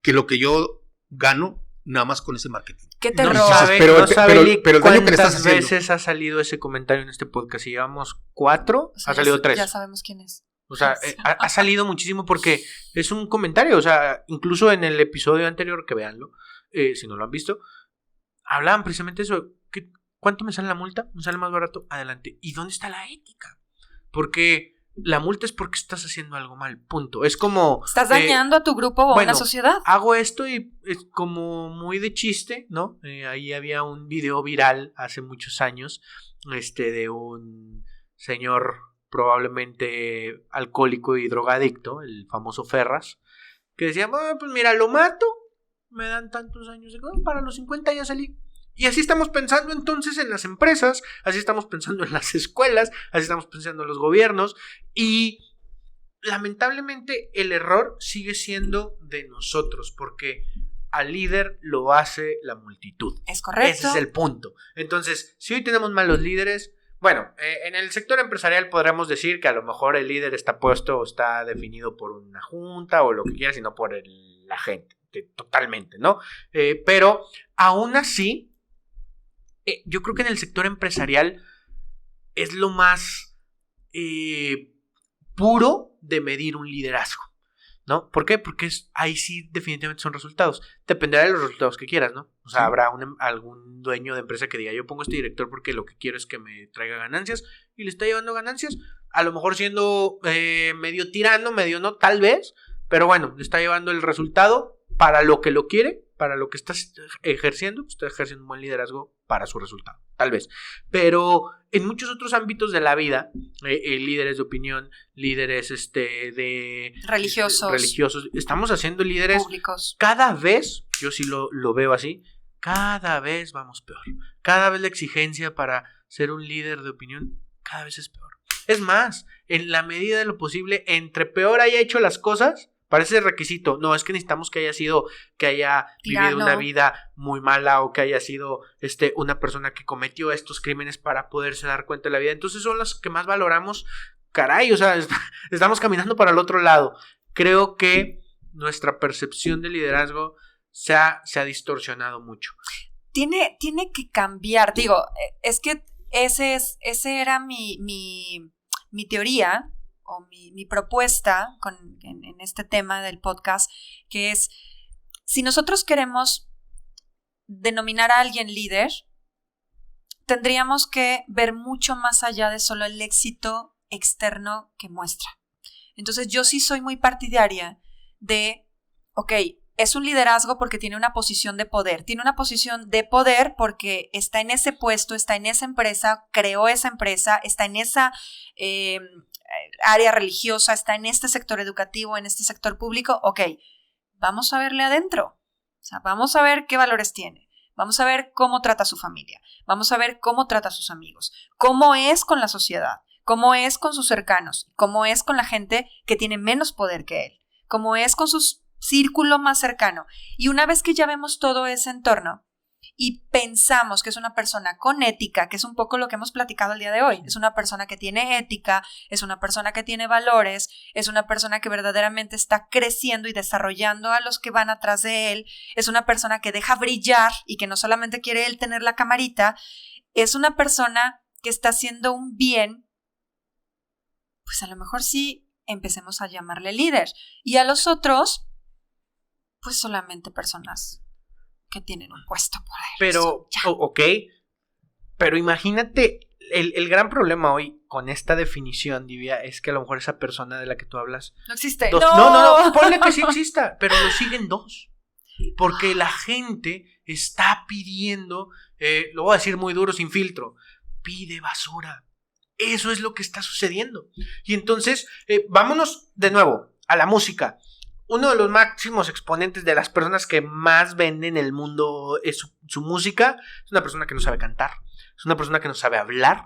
que lo que yo gano nada más con ese marketing. Qué terror. No sabe pero el daño que le estás haciendo. Veces ha salido ese comentario en este podcast. Si llevamos 4, o sea, ha salido 3. Ya sabemos quién es. O sea, ha salido muchísimo porque es un comentario. O sea, incluso en el episodio anterior, que véanlo, si no lo han visto, hablaban precisamente eso. ¿Cuánto me sale la multa? ¿Me sale más barato? Adelante. ¿Y dónde está la ética? Porque la multa es porque estás haciendo algo mal, punto. Es como... Estás dañando a tu grupo o a una sociedad. Hago esto y es como muy de chiste, ¿no? Ahí había un video viral hace muchos años, de un señor probablemente alcohólico y drogadicto, el famoso Ferraz, que decía, pues mira, lo mato, me dan tantos años de cárcel, para los 50 ya salí. Y así estamos pensando entonces en las empresas, así estamos pensando en las escuelas, así estamos pensando en los gobiernos y lamentablemente el error sigue siendo de nosotros porque al líder lo hace la multitud. Es correcto. Ese es el punto. Entonces, si hoy tenemos malos líderes, bueno, en el sector empresarial podríamos decir que a lo mejor el líder está puesto o está definido por una junta o lo que quieras, sino por la gente, totalmente, ¿no? Pero aún así, yo creo que en el sector empresarial es lo más puro de medir un liderazgo, ¿no? ¿Por qué? Porque ahí sí definitivamente son resultados. Dependerá de los resultados que quieras, ¿no? O sea, sí. Habrá algún dueño de empresa que diga, yo pongo este director porque lo que quiero es que me traiga ganancias y le está llevando ganancias, a lo mejor siendo medio tirano, medio no, tal vez, pero bueno, le está llevando el resultado para lo que lo quiere, para lo que estás ejerciendo, pues está ejerciendo un buen liderazgo para su resultado, tal vez. Pero en muchos otros ámbitos de la vida, líderes de opinión, líderes religiosos, estamos haciendo líderes públicos. Cada vez, yo sí lo veo así, cada vez vamos peor. Cada vez la exigencia para ser un líder de opinión cada vez es peor. Es más, en la medida de lo posible, entre peor haya hecho las cosas, parece requisito. No, es que necesitamos que haya vivido una vida muy mala o que haya sido una persona que cometió estos crímenes para poderse dar cuenta de la vida. Entonces son las que más valoramos. Caray, o sea, estamos caminando para el otro lado. Creo que nuestra percepción de liderazgo se ha distorsionado mucho. Tiene que cambiar. Digo, es que ese era mi teoría o mi propuesta en este tema del podcast, que es, si nosotros queremos denominar a alguien líder, tendríamos que ver mucho más allá de solo el éxito externo que muestra. Entonces yo sí soy muy partidaria de, ok, es un liderazgo porque tiene una posición de poder. Tiene una posición de poder porque está en ese puesto, está en esa empresa, creó esa empresa, está en esa área religiosa, está en este sector educativo, en este sector público. Ok, vamos a verle adentro. O sea, vamos a ver qué valores tiene. Vamos a ver cómo trata a su familia. Vamos a ver cómo trata a sus amigos. Cómo es con la sociedad. Cómo es con sus cercanos. Cómo es con la gente que tiene menos poder que él. Cómo es con sus círculo más cercano. Y una vez que ya vemos todo ese entorno y pensamos que es una persona con ética, que es un poco lo que hemos platicado el día de hoy, es una persona que tiene ética, es una persona que tiene valores, es una persona que verdaderamente está creciendo y desarrollando a los que van atrás de él, es una persona que deja brillar y que no solamente quiere él tener la camarita, es una persona que está haciendo un bien, pues a lo mejor sí empecemos a llamarle líder. Y a los otros, pues solamente personas que tienen un puesto por ahí. Pero, ok, pero imagínate, el gran problema hoy con esta definición, Divya, es que a lo mejor esa persona de la que tú hablas... No existe. No, ponle que sí exista, pero lo siguen dos. Porque la gente está pidiendo, lo voy a decir muy duro, sin filtro, pide basura. Eso es lo que está sucediendo. Y entonces, vámonos de nuevo a la música. Uno de los máximos exponentes de las personas que más venden en el mundo es su música. Es una persona que no sabe cantar, es una persona que no sabe hablar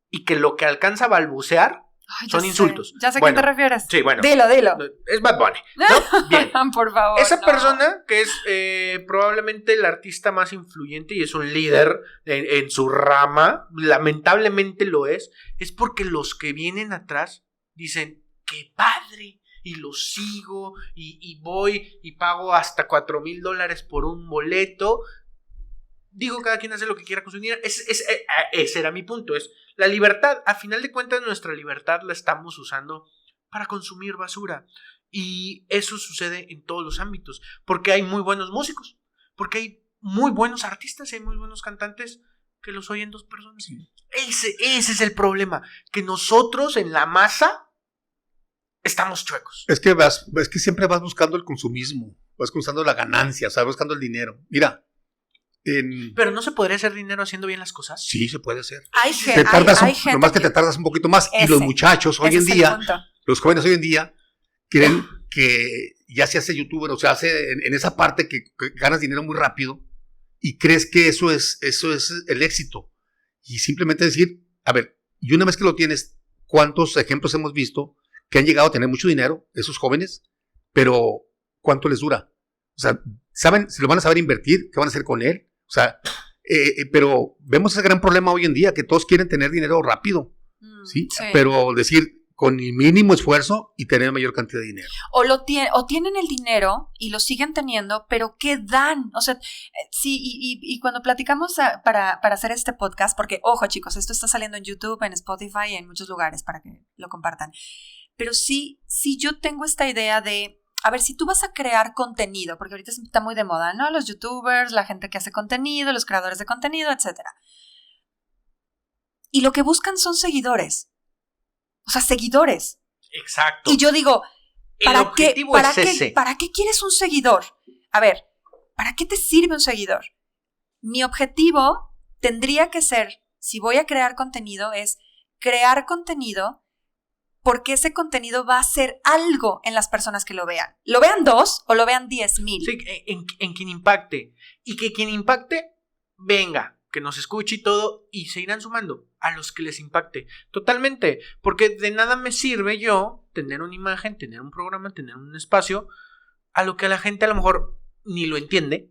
y que lo que alcanza a balbucear son insultos. Ya sé a qué te refieres. Sí, bueno. Dilo. Es Bad Bunny, ¿no? Bien. Por favor. Esa persona que es probablemente el artista más influyente y es un líder en su rama, lamentablemente lo es porque los que vienen atrás dicen, ¡qué padre! Y lo sigo, y voy y pago hasta $4,000 por un boleto. Digo, cada quien hace lo que quiera con su dinero. Ese era mi punto. Es la libertad. A final de cuentas, nuestra libertad la estamos usando para consumir basura. Y eso sucede en todos los ámbitos. Porque hay muy buenos músicos. Porque hay muy buenos artistas y hay muy buenos cantantes que los oyen dos personas. Sí. Ese es el problema. Que nosotros en la masa estamos chuecos. Es que siempre vas buscando el consumismo, vas buscando la ganancia, vas buscando el dinero. Mira. Pero no se podría hacer dinero haciendo bien las cosas. Sí, se puede hacer. Hay gente. Nomás que te tardas un poquito más. Y los muchachos hoy en día, los jóvenes hoy en día, creen que ya se hace youtuber, o sea, hace en esa parte que ganas dinero muy rápido y crees que eso es el éxito. Y simplemente decir, a ver, y una vez que lo tienes, ¿cuántos ejemplos hemos visto que han llegado a tener mucho dinero, esos jóvenes, pero ¿cuánto les dura? O sea, ¿saben si lo van a saber invertir? ¿Qué van a hacer con él? O sea, pero vemos ese gran problema hoy en día, que todos quieren tener dinero rápido, ¿sí? Pero decir, con el mínimo esfuerzo y tener mayor cantidad de dinero. O tienen el dinero y lo siguen teniendo, pero ¿qué dan? O sea, sí, y cuando platicamos para hacer este podcast, porque, ojo chicos, esto está saliendo en YouTube, en Spotify y en muchos lugares para que lo compartan. Pero sí yo tengo esta idea de, a ver, si tú vas a crear contenido, porque ahorita está muy de moda, ¿no? Los youtubers, la gente que hace contenido, los creadores de contenido, etc. Y lo que buscan son seguidores. O sea, seguidores. Exacto. Y yo digo, ¿para qué quieres un seguidor? A ver, ¿para qué te sirve un seguidor? Mi objetivo tendría que ser, si voy a crear contenido, es crear contenido porque ese contenido va a hacer algo en las personas que lo vean. ¿Lo vean 2 o lo vean 10,000? Sí, en quien impacte. Y que quien impacte, venga, que nos escuche y todo, y se irán sumando a los que les impacte. Totalmente, porque de nada me sirve yo tener una imagen, tener un programa, tener un espacio, a lo que a la gente a lo mejor ni lo entiende,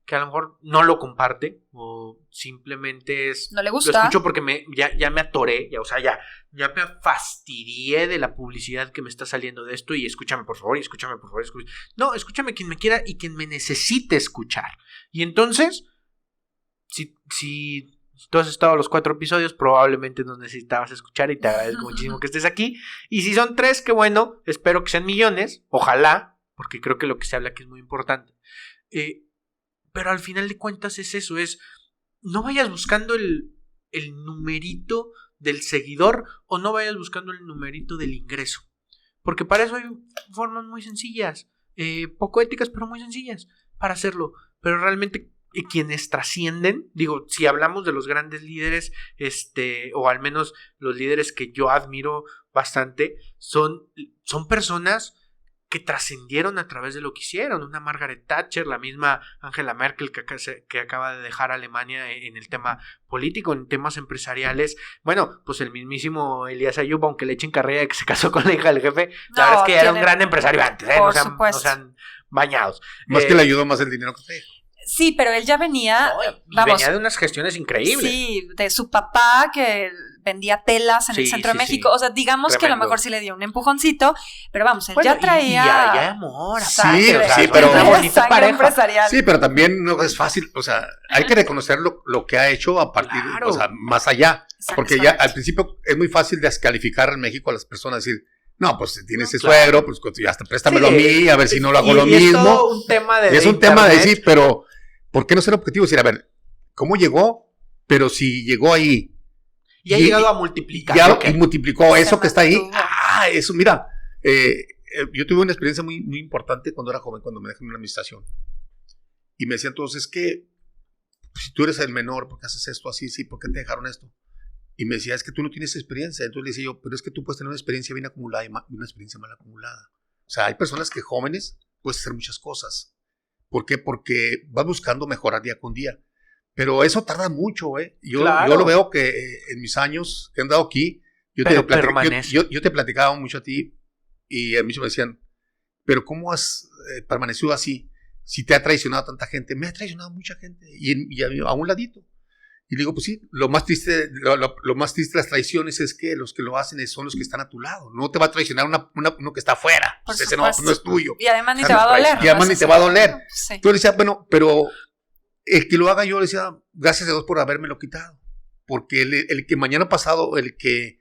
que a lo mejor no lo comparte, o simplemente no le gusta. Lo escucho porque ya me atoré, ya me fastidié de la publicidad que me está saliendo de esto, y escúchame por favor. No, escúchame quien me quiera y quien me necesite escuchar. Y entonces, si tú has estado a los 4 episodios, probablemente nos necesitabas escuchar y te agradezco muchísimo que estés aquí. Y si son 3, qué bueno, espero que sean millones, ojalá, porque creo que lo que se habla aquí es muy importante. Pero al final de cuentas es eso, no vayas buscando el numerito del seguidor o no vayas buscando el numerito del ingreso. Porque para eso hay formas muy sencillas. poco éticas, pero muy sencillas para hacerlo. Pero realmente quienes trascienden, digo, si hablamos de los grandes líderes, o al menos los líderes que yo admiro bastante, son personas que trascendieron a través de lo que hicieron. Una Margaret Thatcher, la misma Angela Merkel que acaba de dejar Alemania en el tema político, en temas empresariales. Bueno, pues el mismísimo Elías Ayub, aunque le echen carrera de que se casó con la hija del jefe, la verdad es que era un gran empresario antes, por no sean bañados. Más que le ayudó más el dinero que te dijo. Sí, pero él ya venía, venía de unas gestiones increíbles. Sí, de su papá que vendía telas en el centro de México. O sea, digamos tremendo. Que a lo mejor sí le dio un empujoncito, pero vamos, él ya traía... Y ya hay amor. Sí, pero... empresarial. Sí, pero también no es fácil, o sea, hay que reconocer lo que ha hecho a partir, o sea, más allá. Porque ya al principio es muy fácil descalificar en México a las personas, decir... No, pues tiene ese suegro, pues hasta préstamelo a mí, a ver si no lo hago lo mismo. Es todo un tema de un tema de decir, pero ¿por qué no ser objetivo? Decir, a ver, ¿cómo llegó? Pero si llegó ahí. Y ha llegado a multiplicar. Y multiplicó eso que está ahí. Eso, mira. Yo tuve una experiencia muy, muy importante cuando era joven, cuando me dejé en una administración. Y me decían todos, es que si tú eres el menor, ¿por qué haces esto así? Sí, ¿por qué te dejaron esto? Y me decía, es que tú no tienes experiencia. Entonces le decía yo, pero es que tú puedes tener una experiencia bien acumulada y una experiencia mal acumulada. O sea, hay personas que jóvenes puedes hacer muchas cosas. ¿Por qué? Porque vas buscando mejorar día con día. Pero eso tarda mucho, ¿eh? Yo lo veo que en mis años que he andado aquí, yo te platicaba mucho a ti y a mí me decían, pero ¿cómo has permanecido así? Si te ha traicionado tanta gente. Me ha traicionado mucha gente y a un ladito. Y le digo, pues sí, lo más triste de las traiciones es que los que lo hacen son los que están a tu lado. No te va a traicionar uno que está afuera. Pues ese no es tuyo. Y además ni te va a doler. Y además ni te va a doler. Sí. Yo le decía, bueno, pero el que lo haga, yo le decía, gracias a Dios por habérmelo quitado. Porque el que mañana pasado, el que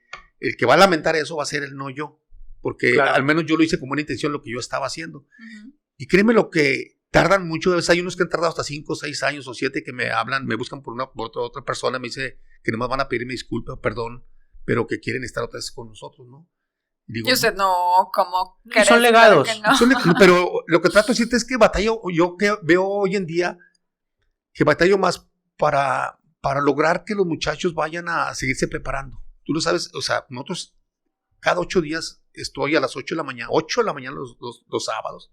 va a lamentar eso va a ser el no yo. Porque al menos yo lo hice con buena intención lo que yo estaba haciendo. Uh-huh. Y créeme lo que... Tardan mucho, hay unos que han tardado hasta 5, 6 años o 7 que me hablan, me buscan por otra persona, me dice que nomás van a pedirme disculpas, perdón, pero que quieren estar otra vez con nosotros, ¿no? Y digo, yo sé, no, ¿cómo? Son legados. No. Pero lo que trato de decirte es que batallo, yo que veo hoy en día, que batallo más para lograr que los muchachos vayan a seguirse preparando. Tú lo sabes, o sea, nosotros cada 8 días estoy a las 8 de la mañana los sábados,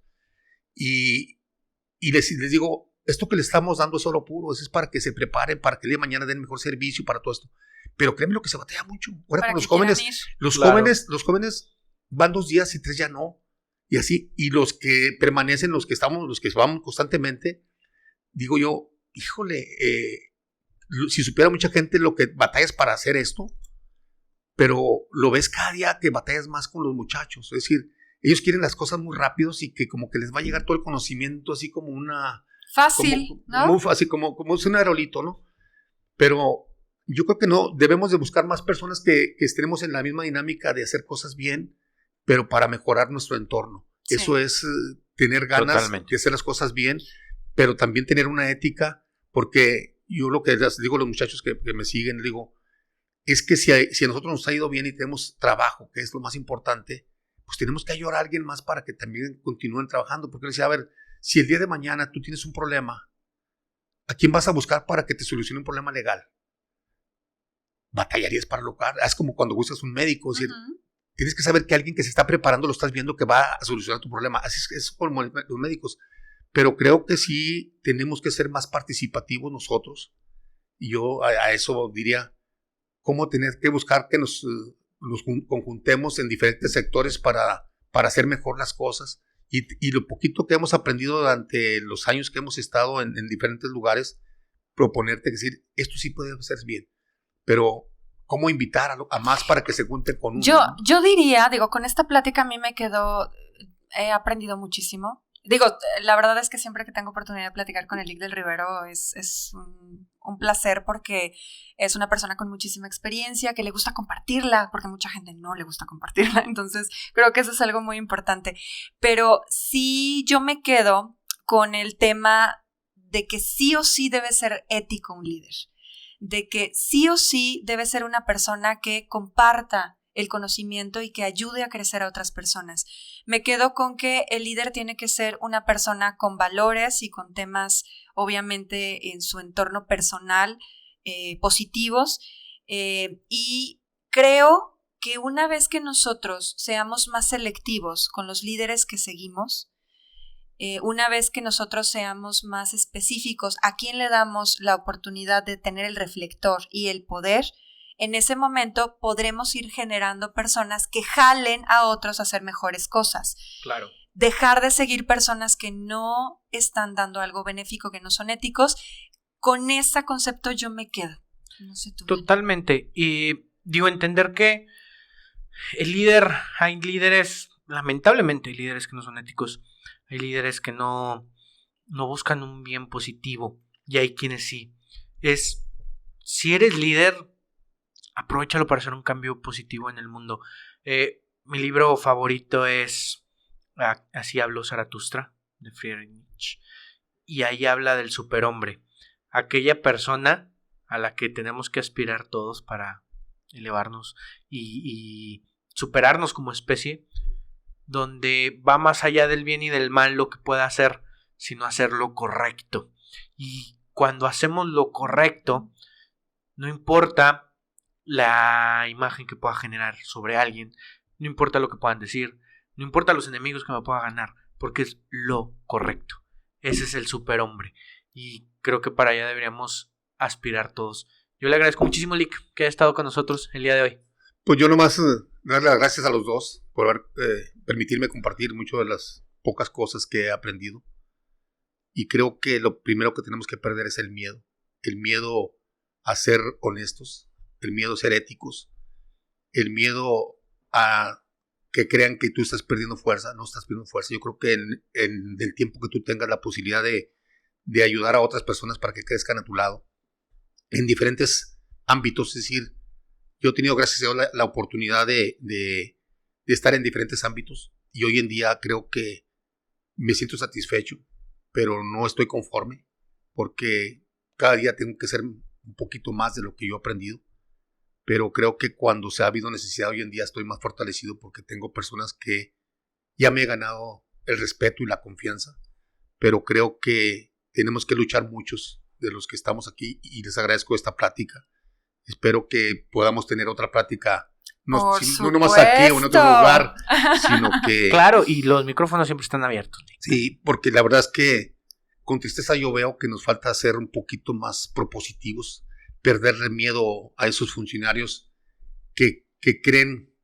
y les digo, esto que le estamos dando es solo puro, eso es para que se preparen, para que el día de mañana den mejor servicio, para todo esto. Pero créeme lo que se batalla mucho. Ahora con los jóvenes van 2 días y 3 ya no. Y así, y los que permanecen, los que vamos constantemente, digo yo, híjole, si supiera mucha gente lo que batallas para hacer esto, pero lo ves cada día que batallas más con los muchachos, es decir, ellos quieren las cosas muy rápidos y que como que les va a llegar todo el conocimiento así como una... Fácil, ¿no? Muy fácil, como es un aerolito, ¿no? Pero yo creo que no, debemos de buscar más personas que estemos en la misma dinámica de hacer cosas bien, pero para mejorar nuestro entorno. Sí. Eso es tener ganas de hacer las cosas bien, pero también tener una ética, porque yo lo que les digo a los muchachos que me siguen, les digo, es que si a nosotros nos ha ido bien y tenemos trabajo, que es lo más importante, pues tenemos que ayudar a alguien más para que también continúen trabajando, porque les decía, a ver, si el día de mañana tú tienes un problema, ¿a quién vas a buscar para que te solucione un problema legal? Batallarías para lograr, es como cuando buscas un médico, es decir, tienes que saber que alguien que se está preparando lo estás viendo que va a solucionar tu problema, así es como los médicos, pero creo que sí tenemos que ser más participativos nosotros, y yo a eso diría, cómo tener que buscar que nos conjuntemos en diferentes sectores para hacer mejor las cosas y lo poquito que hemos aprendido durante los años que hemos estado en diferentes lugares, proponerte decir, esto sí puede ser bien, pero ¿cómo invitar a más para que se junten con uno? Yo diría, con esta plática a mí me quedó, he aprendido muchísimo. La verdad es que siempre que tengo oportunidad de platicar con Elic del Rivero es un placer porque es una persona con muchísima experiencia, que le gusta compartirla, porque mucha gente no le gusta compartirla, entonces creo que eso es algo muy importante. Pero sí yo me quedo con el tema de que sí o sí debe ser ético un líder, de que sí o sí debe ser una persona que comparta el conocimiento y que ayude a crecer a otras personas. Me quedo con que el líder tiene que ser una persona con valores y con temas, obviamente, en su entorno personal positivos, y creo que una vez que nosotros seamos más selectivos con los líderes que seguimos, una vez que nosotros seamos más específicos a quién le damos la oportunidad de tener el reflector y el poder, en ese momento podremos ir generando personas que jalen a otros a hacer mejores cosas. Claro. Dejar de seguir personas que no están dando algo benéfico, que no son éticos. Con ese concepto yo me quedo. No sé tú. Totalmente. Y digo, entender que el líder, hay líderes, lamentablemente hay líderes que no son éticos, hay líderes que no buscan un bien positivo y hay quienes sí. Si eres líder, aprovéchalo para hacer un cambio positivo en el mundo. Mi libro favorito es Así habló Zaratustra, de Friedrich Nietzsche, y ahí habla del superhombre, aquella persona a la que tenemos que aspirar todos para elevarnos y superarnos como especie, donde va más allá del bien y del mal lo que pueda hacer, sino hacer lo correcto. Y cuando hacemos lo correcto, no importa la imagen que pueda generar sobre alguien, no importa lo que puedan decir, no importa los enemigos que me pueda ganar, porque es lo correcto. Ese es el superhombre y creo que para allá deberíamos aspirar todos. Yo le agradezco muchísimo, Lick, que haya estado con nosotros el día de hoy. Pues yo nomás darle las gracias a los dos por permitirme compartir muchas de las pocas cosas que he aprendido. Y creo que lo primero que tenemos que perder es el miedo. El miedo a ser honestos, el miedo a ser éticos, el miedo a que crean que tú estás perdiendo fuerza. No estás perdiendo fuerza. Yo creo que en el tiempo que tú tengas la posibilidad de ayudar a otras personas para que crezcan a tu lado, en diferentes ámbitos, es decir, yo he tenido, gracias a Dios, la oportunidad de estar en diferentes ámbitos y hoy en día creo que me siento satisfecho, pero no estoy conforme porque cada día tengo que ser un poquito más de lo que yo he aprendido, pero creo que cuando se ha habido necesidad hoy en día estoy más fortalecido porque tengo personas que ya me he ganado el respeto y la confianza, pero creo que tenemos que luchar muchos de los que estamos aquí y les agradezco esta plática. Espero que podamos tener otra plática, no nomás aquí o en otro lugar, sino que... Claro, y los micrófonos siempre están abiertos. Sí, porque la verdad es que con tristeza yo veo que nos falta ser un poquito más propositivos, perderle miedo a esos funcionarios que creen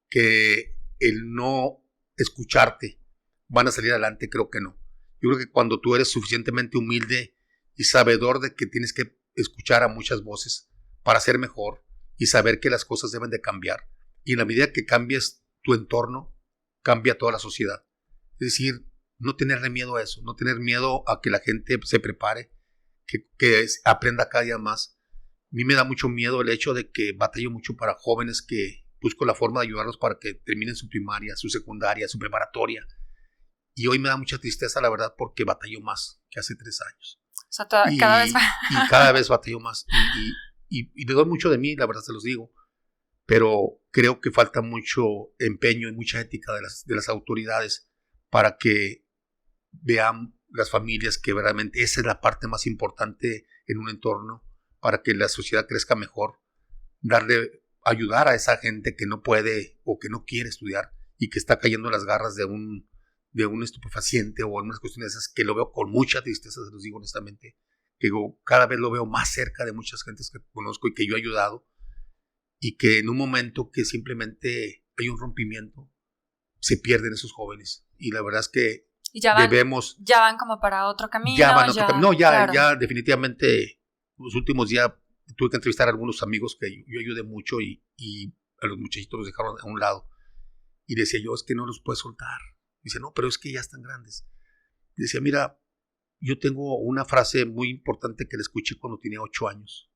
que el no escucharte van a salir adelante. Creo que no. Yo creo que cuando tú eres suficientemente humilde y sabedor de que tienes que escuchar a muchas voces para ser mejor y saber que las cosas deben de cambiar. Y en la medida que cambies tu entorno, cambia toda la sociedad. Es decir, no tenerle miedo a eso, no tener miedo a que la gente se prepare, que aprenda cada día más. A mí me da mucho miedo el hecho de que batallo mucho para jóvenes que busco la forma de ayudarlos para que terminen su primaria, su secundaria, su preparatoria. Y hoy me da mucha tristeza, la verdad, porque batallo más que hace 3 años. O sea, cada vez batallo más. Y le doy mucho de mí, la verdad se los digo, pero creo que falta mucho empeño y mucha ética de las autoridades para que vean las familias que verdaderamente esa es la parte más importante en un entorno para que la sociedad crezca mejor, ayudar a esa gente que no puede o que no quiere estudiar y que está cayendo en las garras de un estupefaciente o en unas cuestiones esas que lo veo con mucha tristeza, se los digo honestamente. Que cada vez lo veo más cerca de muchas gentes que conozco y que yo he ayudado y que en un momento que simplemente hay un rompimiento se pierden esos jóvenes y la verdad es que ya van como para otro camino. Ya definitivamente los últimos días tuve que entrevistar a algunos amigos que yo ayudé mucho y a los muchachitos los dejaron a un lado y decía yo, es que no los puedes soltar. Dice, no, pero es que ya están grandes. Y decía, mira, yo tengo una frase muy importante que la escuché cuando tenía 8 años.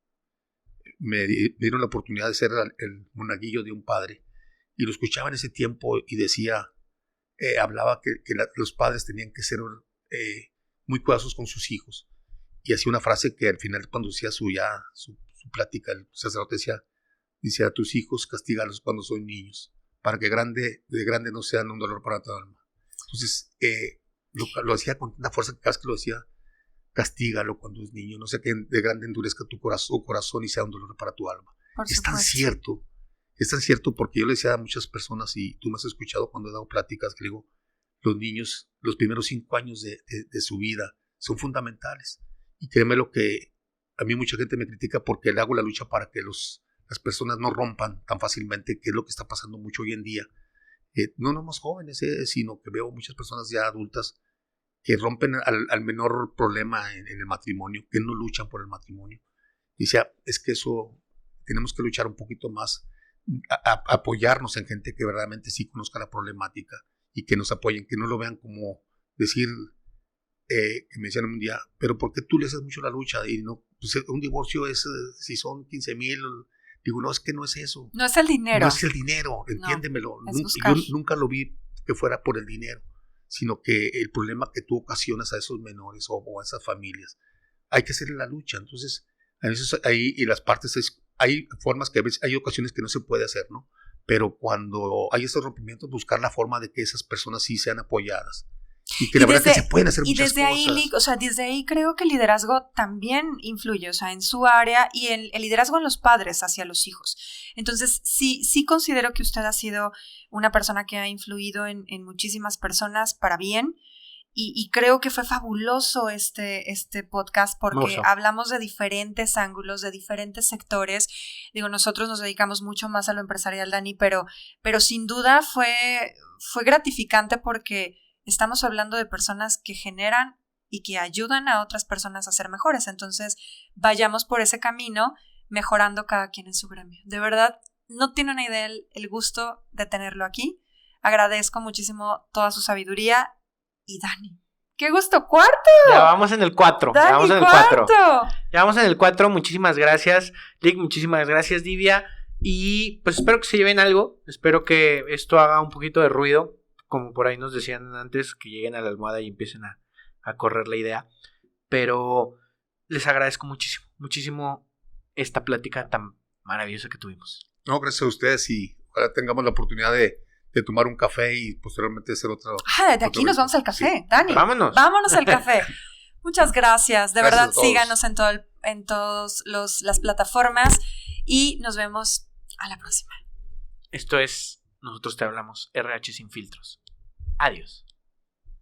Me dieron la oportunidad de ser el monaguillo de un padre y lo escuchaba en ese tiempo y decía, hablaba que los padres tenían que ser muy cuidadosos con sus hijos y hacía una frase que al final cuando hacía su plática el sacerdote decía, Dice, a tus hijos castígalos cuando son niños, para que de grande no sean un dolor para tu alma. Entonces, lo hacía con tanta fuerza que cada vez que lo decía, castígalo cuando es niño, no sea que de grande endurezca tu corazón y sea un dolor para tu alma. Es tan cierto porque yo le decía a muchas personas, y tú me has escuchado cuando he dado pláticas, que digo, los niños, los primeros 5 años de su vida son fundamentales. Y créeme lo que a mí mucha gente me critica porque le hago la lucha para que las personas no rompan tan fácilmente, que es lo que está pasando mucho hoy en día. No más jóvenes, sino que veo muchas personas ya adultas que rompen al menor problema en el matrimonio, que no luchan por el matrimonio. Y decía, es que eso tenemos que luchar un poquito más, apoyarnos en gente que verdaderamente sí conozca la problemática y que nos apoyen, que no lo vean como decir, que me decían un día, pero ¿por qué tú le haces mucho la lucha? Y no, pues un divorcio es, si son 15,000, digo, no, es que no es eso. No es el dinero. No es el dinero, entiéndemelo. Yo nunca lo vi que fuera por el dinero, sino que el problema que tú ocasionas a esos menores o a esas familias, hay que hacerle la lucha. Entonces, a veces ahí, y las partes, hay formas que a veces, hay ocasiones que no se puede hacer, ¿no? Pero cuando hay esos rompimientos, buscar la forma de que esas personas sí sean apoyadas. Y que la verdad que se pueden hacer muchas cosas. Ahí, desde ahí creo que el liderazgo también influye, o sea, en su área y el liderazgo en los padres hacia los hijos. Entonces, sí considero que usted ha sido una persona que ha influido en muchísimas personas para bien. Y creo que fue fabuloso este podcast porque hablamos de diferentes ángulos, de diferentes sectores. Digo, nosotros nos dedicamos mucho más a lo empresarial, Dani, pero sin duda fue gratificante porque estamos hablando de personas que generan y que ayudan a otras personas a ser mejores. Entonces, vayamos por ese camino, mejorando cada quien en su gremio. De verdad, no tiene una idea el gusto de tenerlo aquí. Agradezco muchísimo toda su sabiduría. Y Dani, ¡qué gusto! ¡Cuarto! Ya vamos en el 4. Dani, ya vamos en el cuarto. 4. Ya vamos en el 4. Muchísimas gracias, Lick. Muchísimas gracias, Divya. Y pues espero que se lleven algo. Espero que esto haga un poquito de ruido. Como por ahí nos decían antes, que lleguen a la almohada y empiecen a correr la idea. Pero les agradezco muchísimo esta plática tan maravillosa que tuvimos. No, gracias a ustedes y ojalá tengamos la oportunidad de tomar un café y posteriormente hacer otro. De aquí nos vamos al café, sí. Dani. Vámonos al café. Muchas gracias. De verdad, síganos en todas las plataformas y nos vemos a la próxima. Esto es Nosotros Te Hablamos, RH Sin Filtros. Adiós.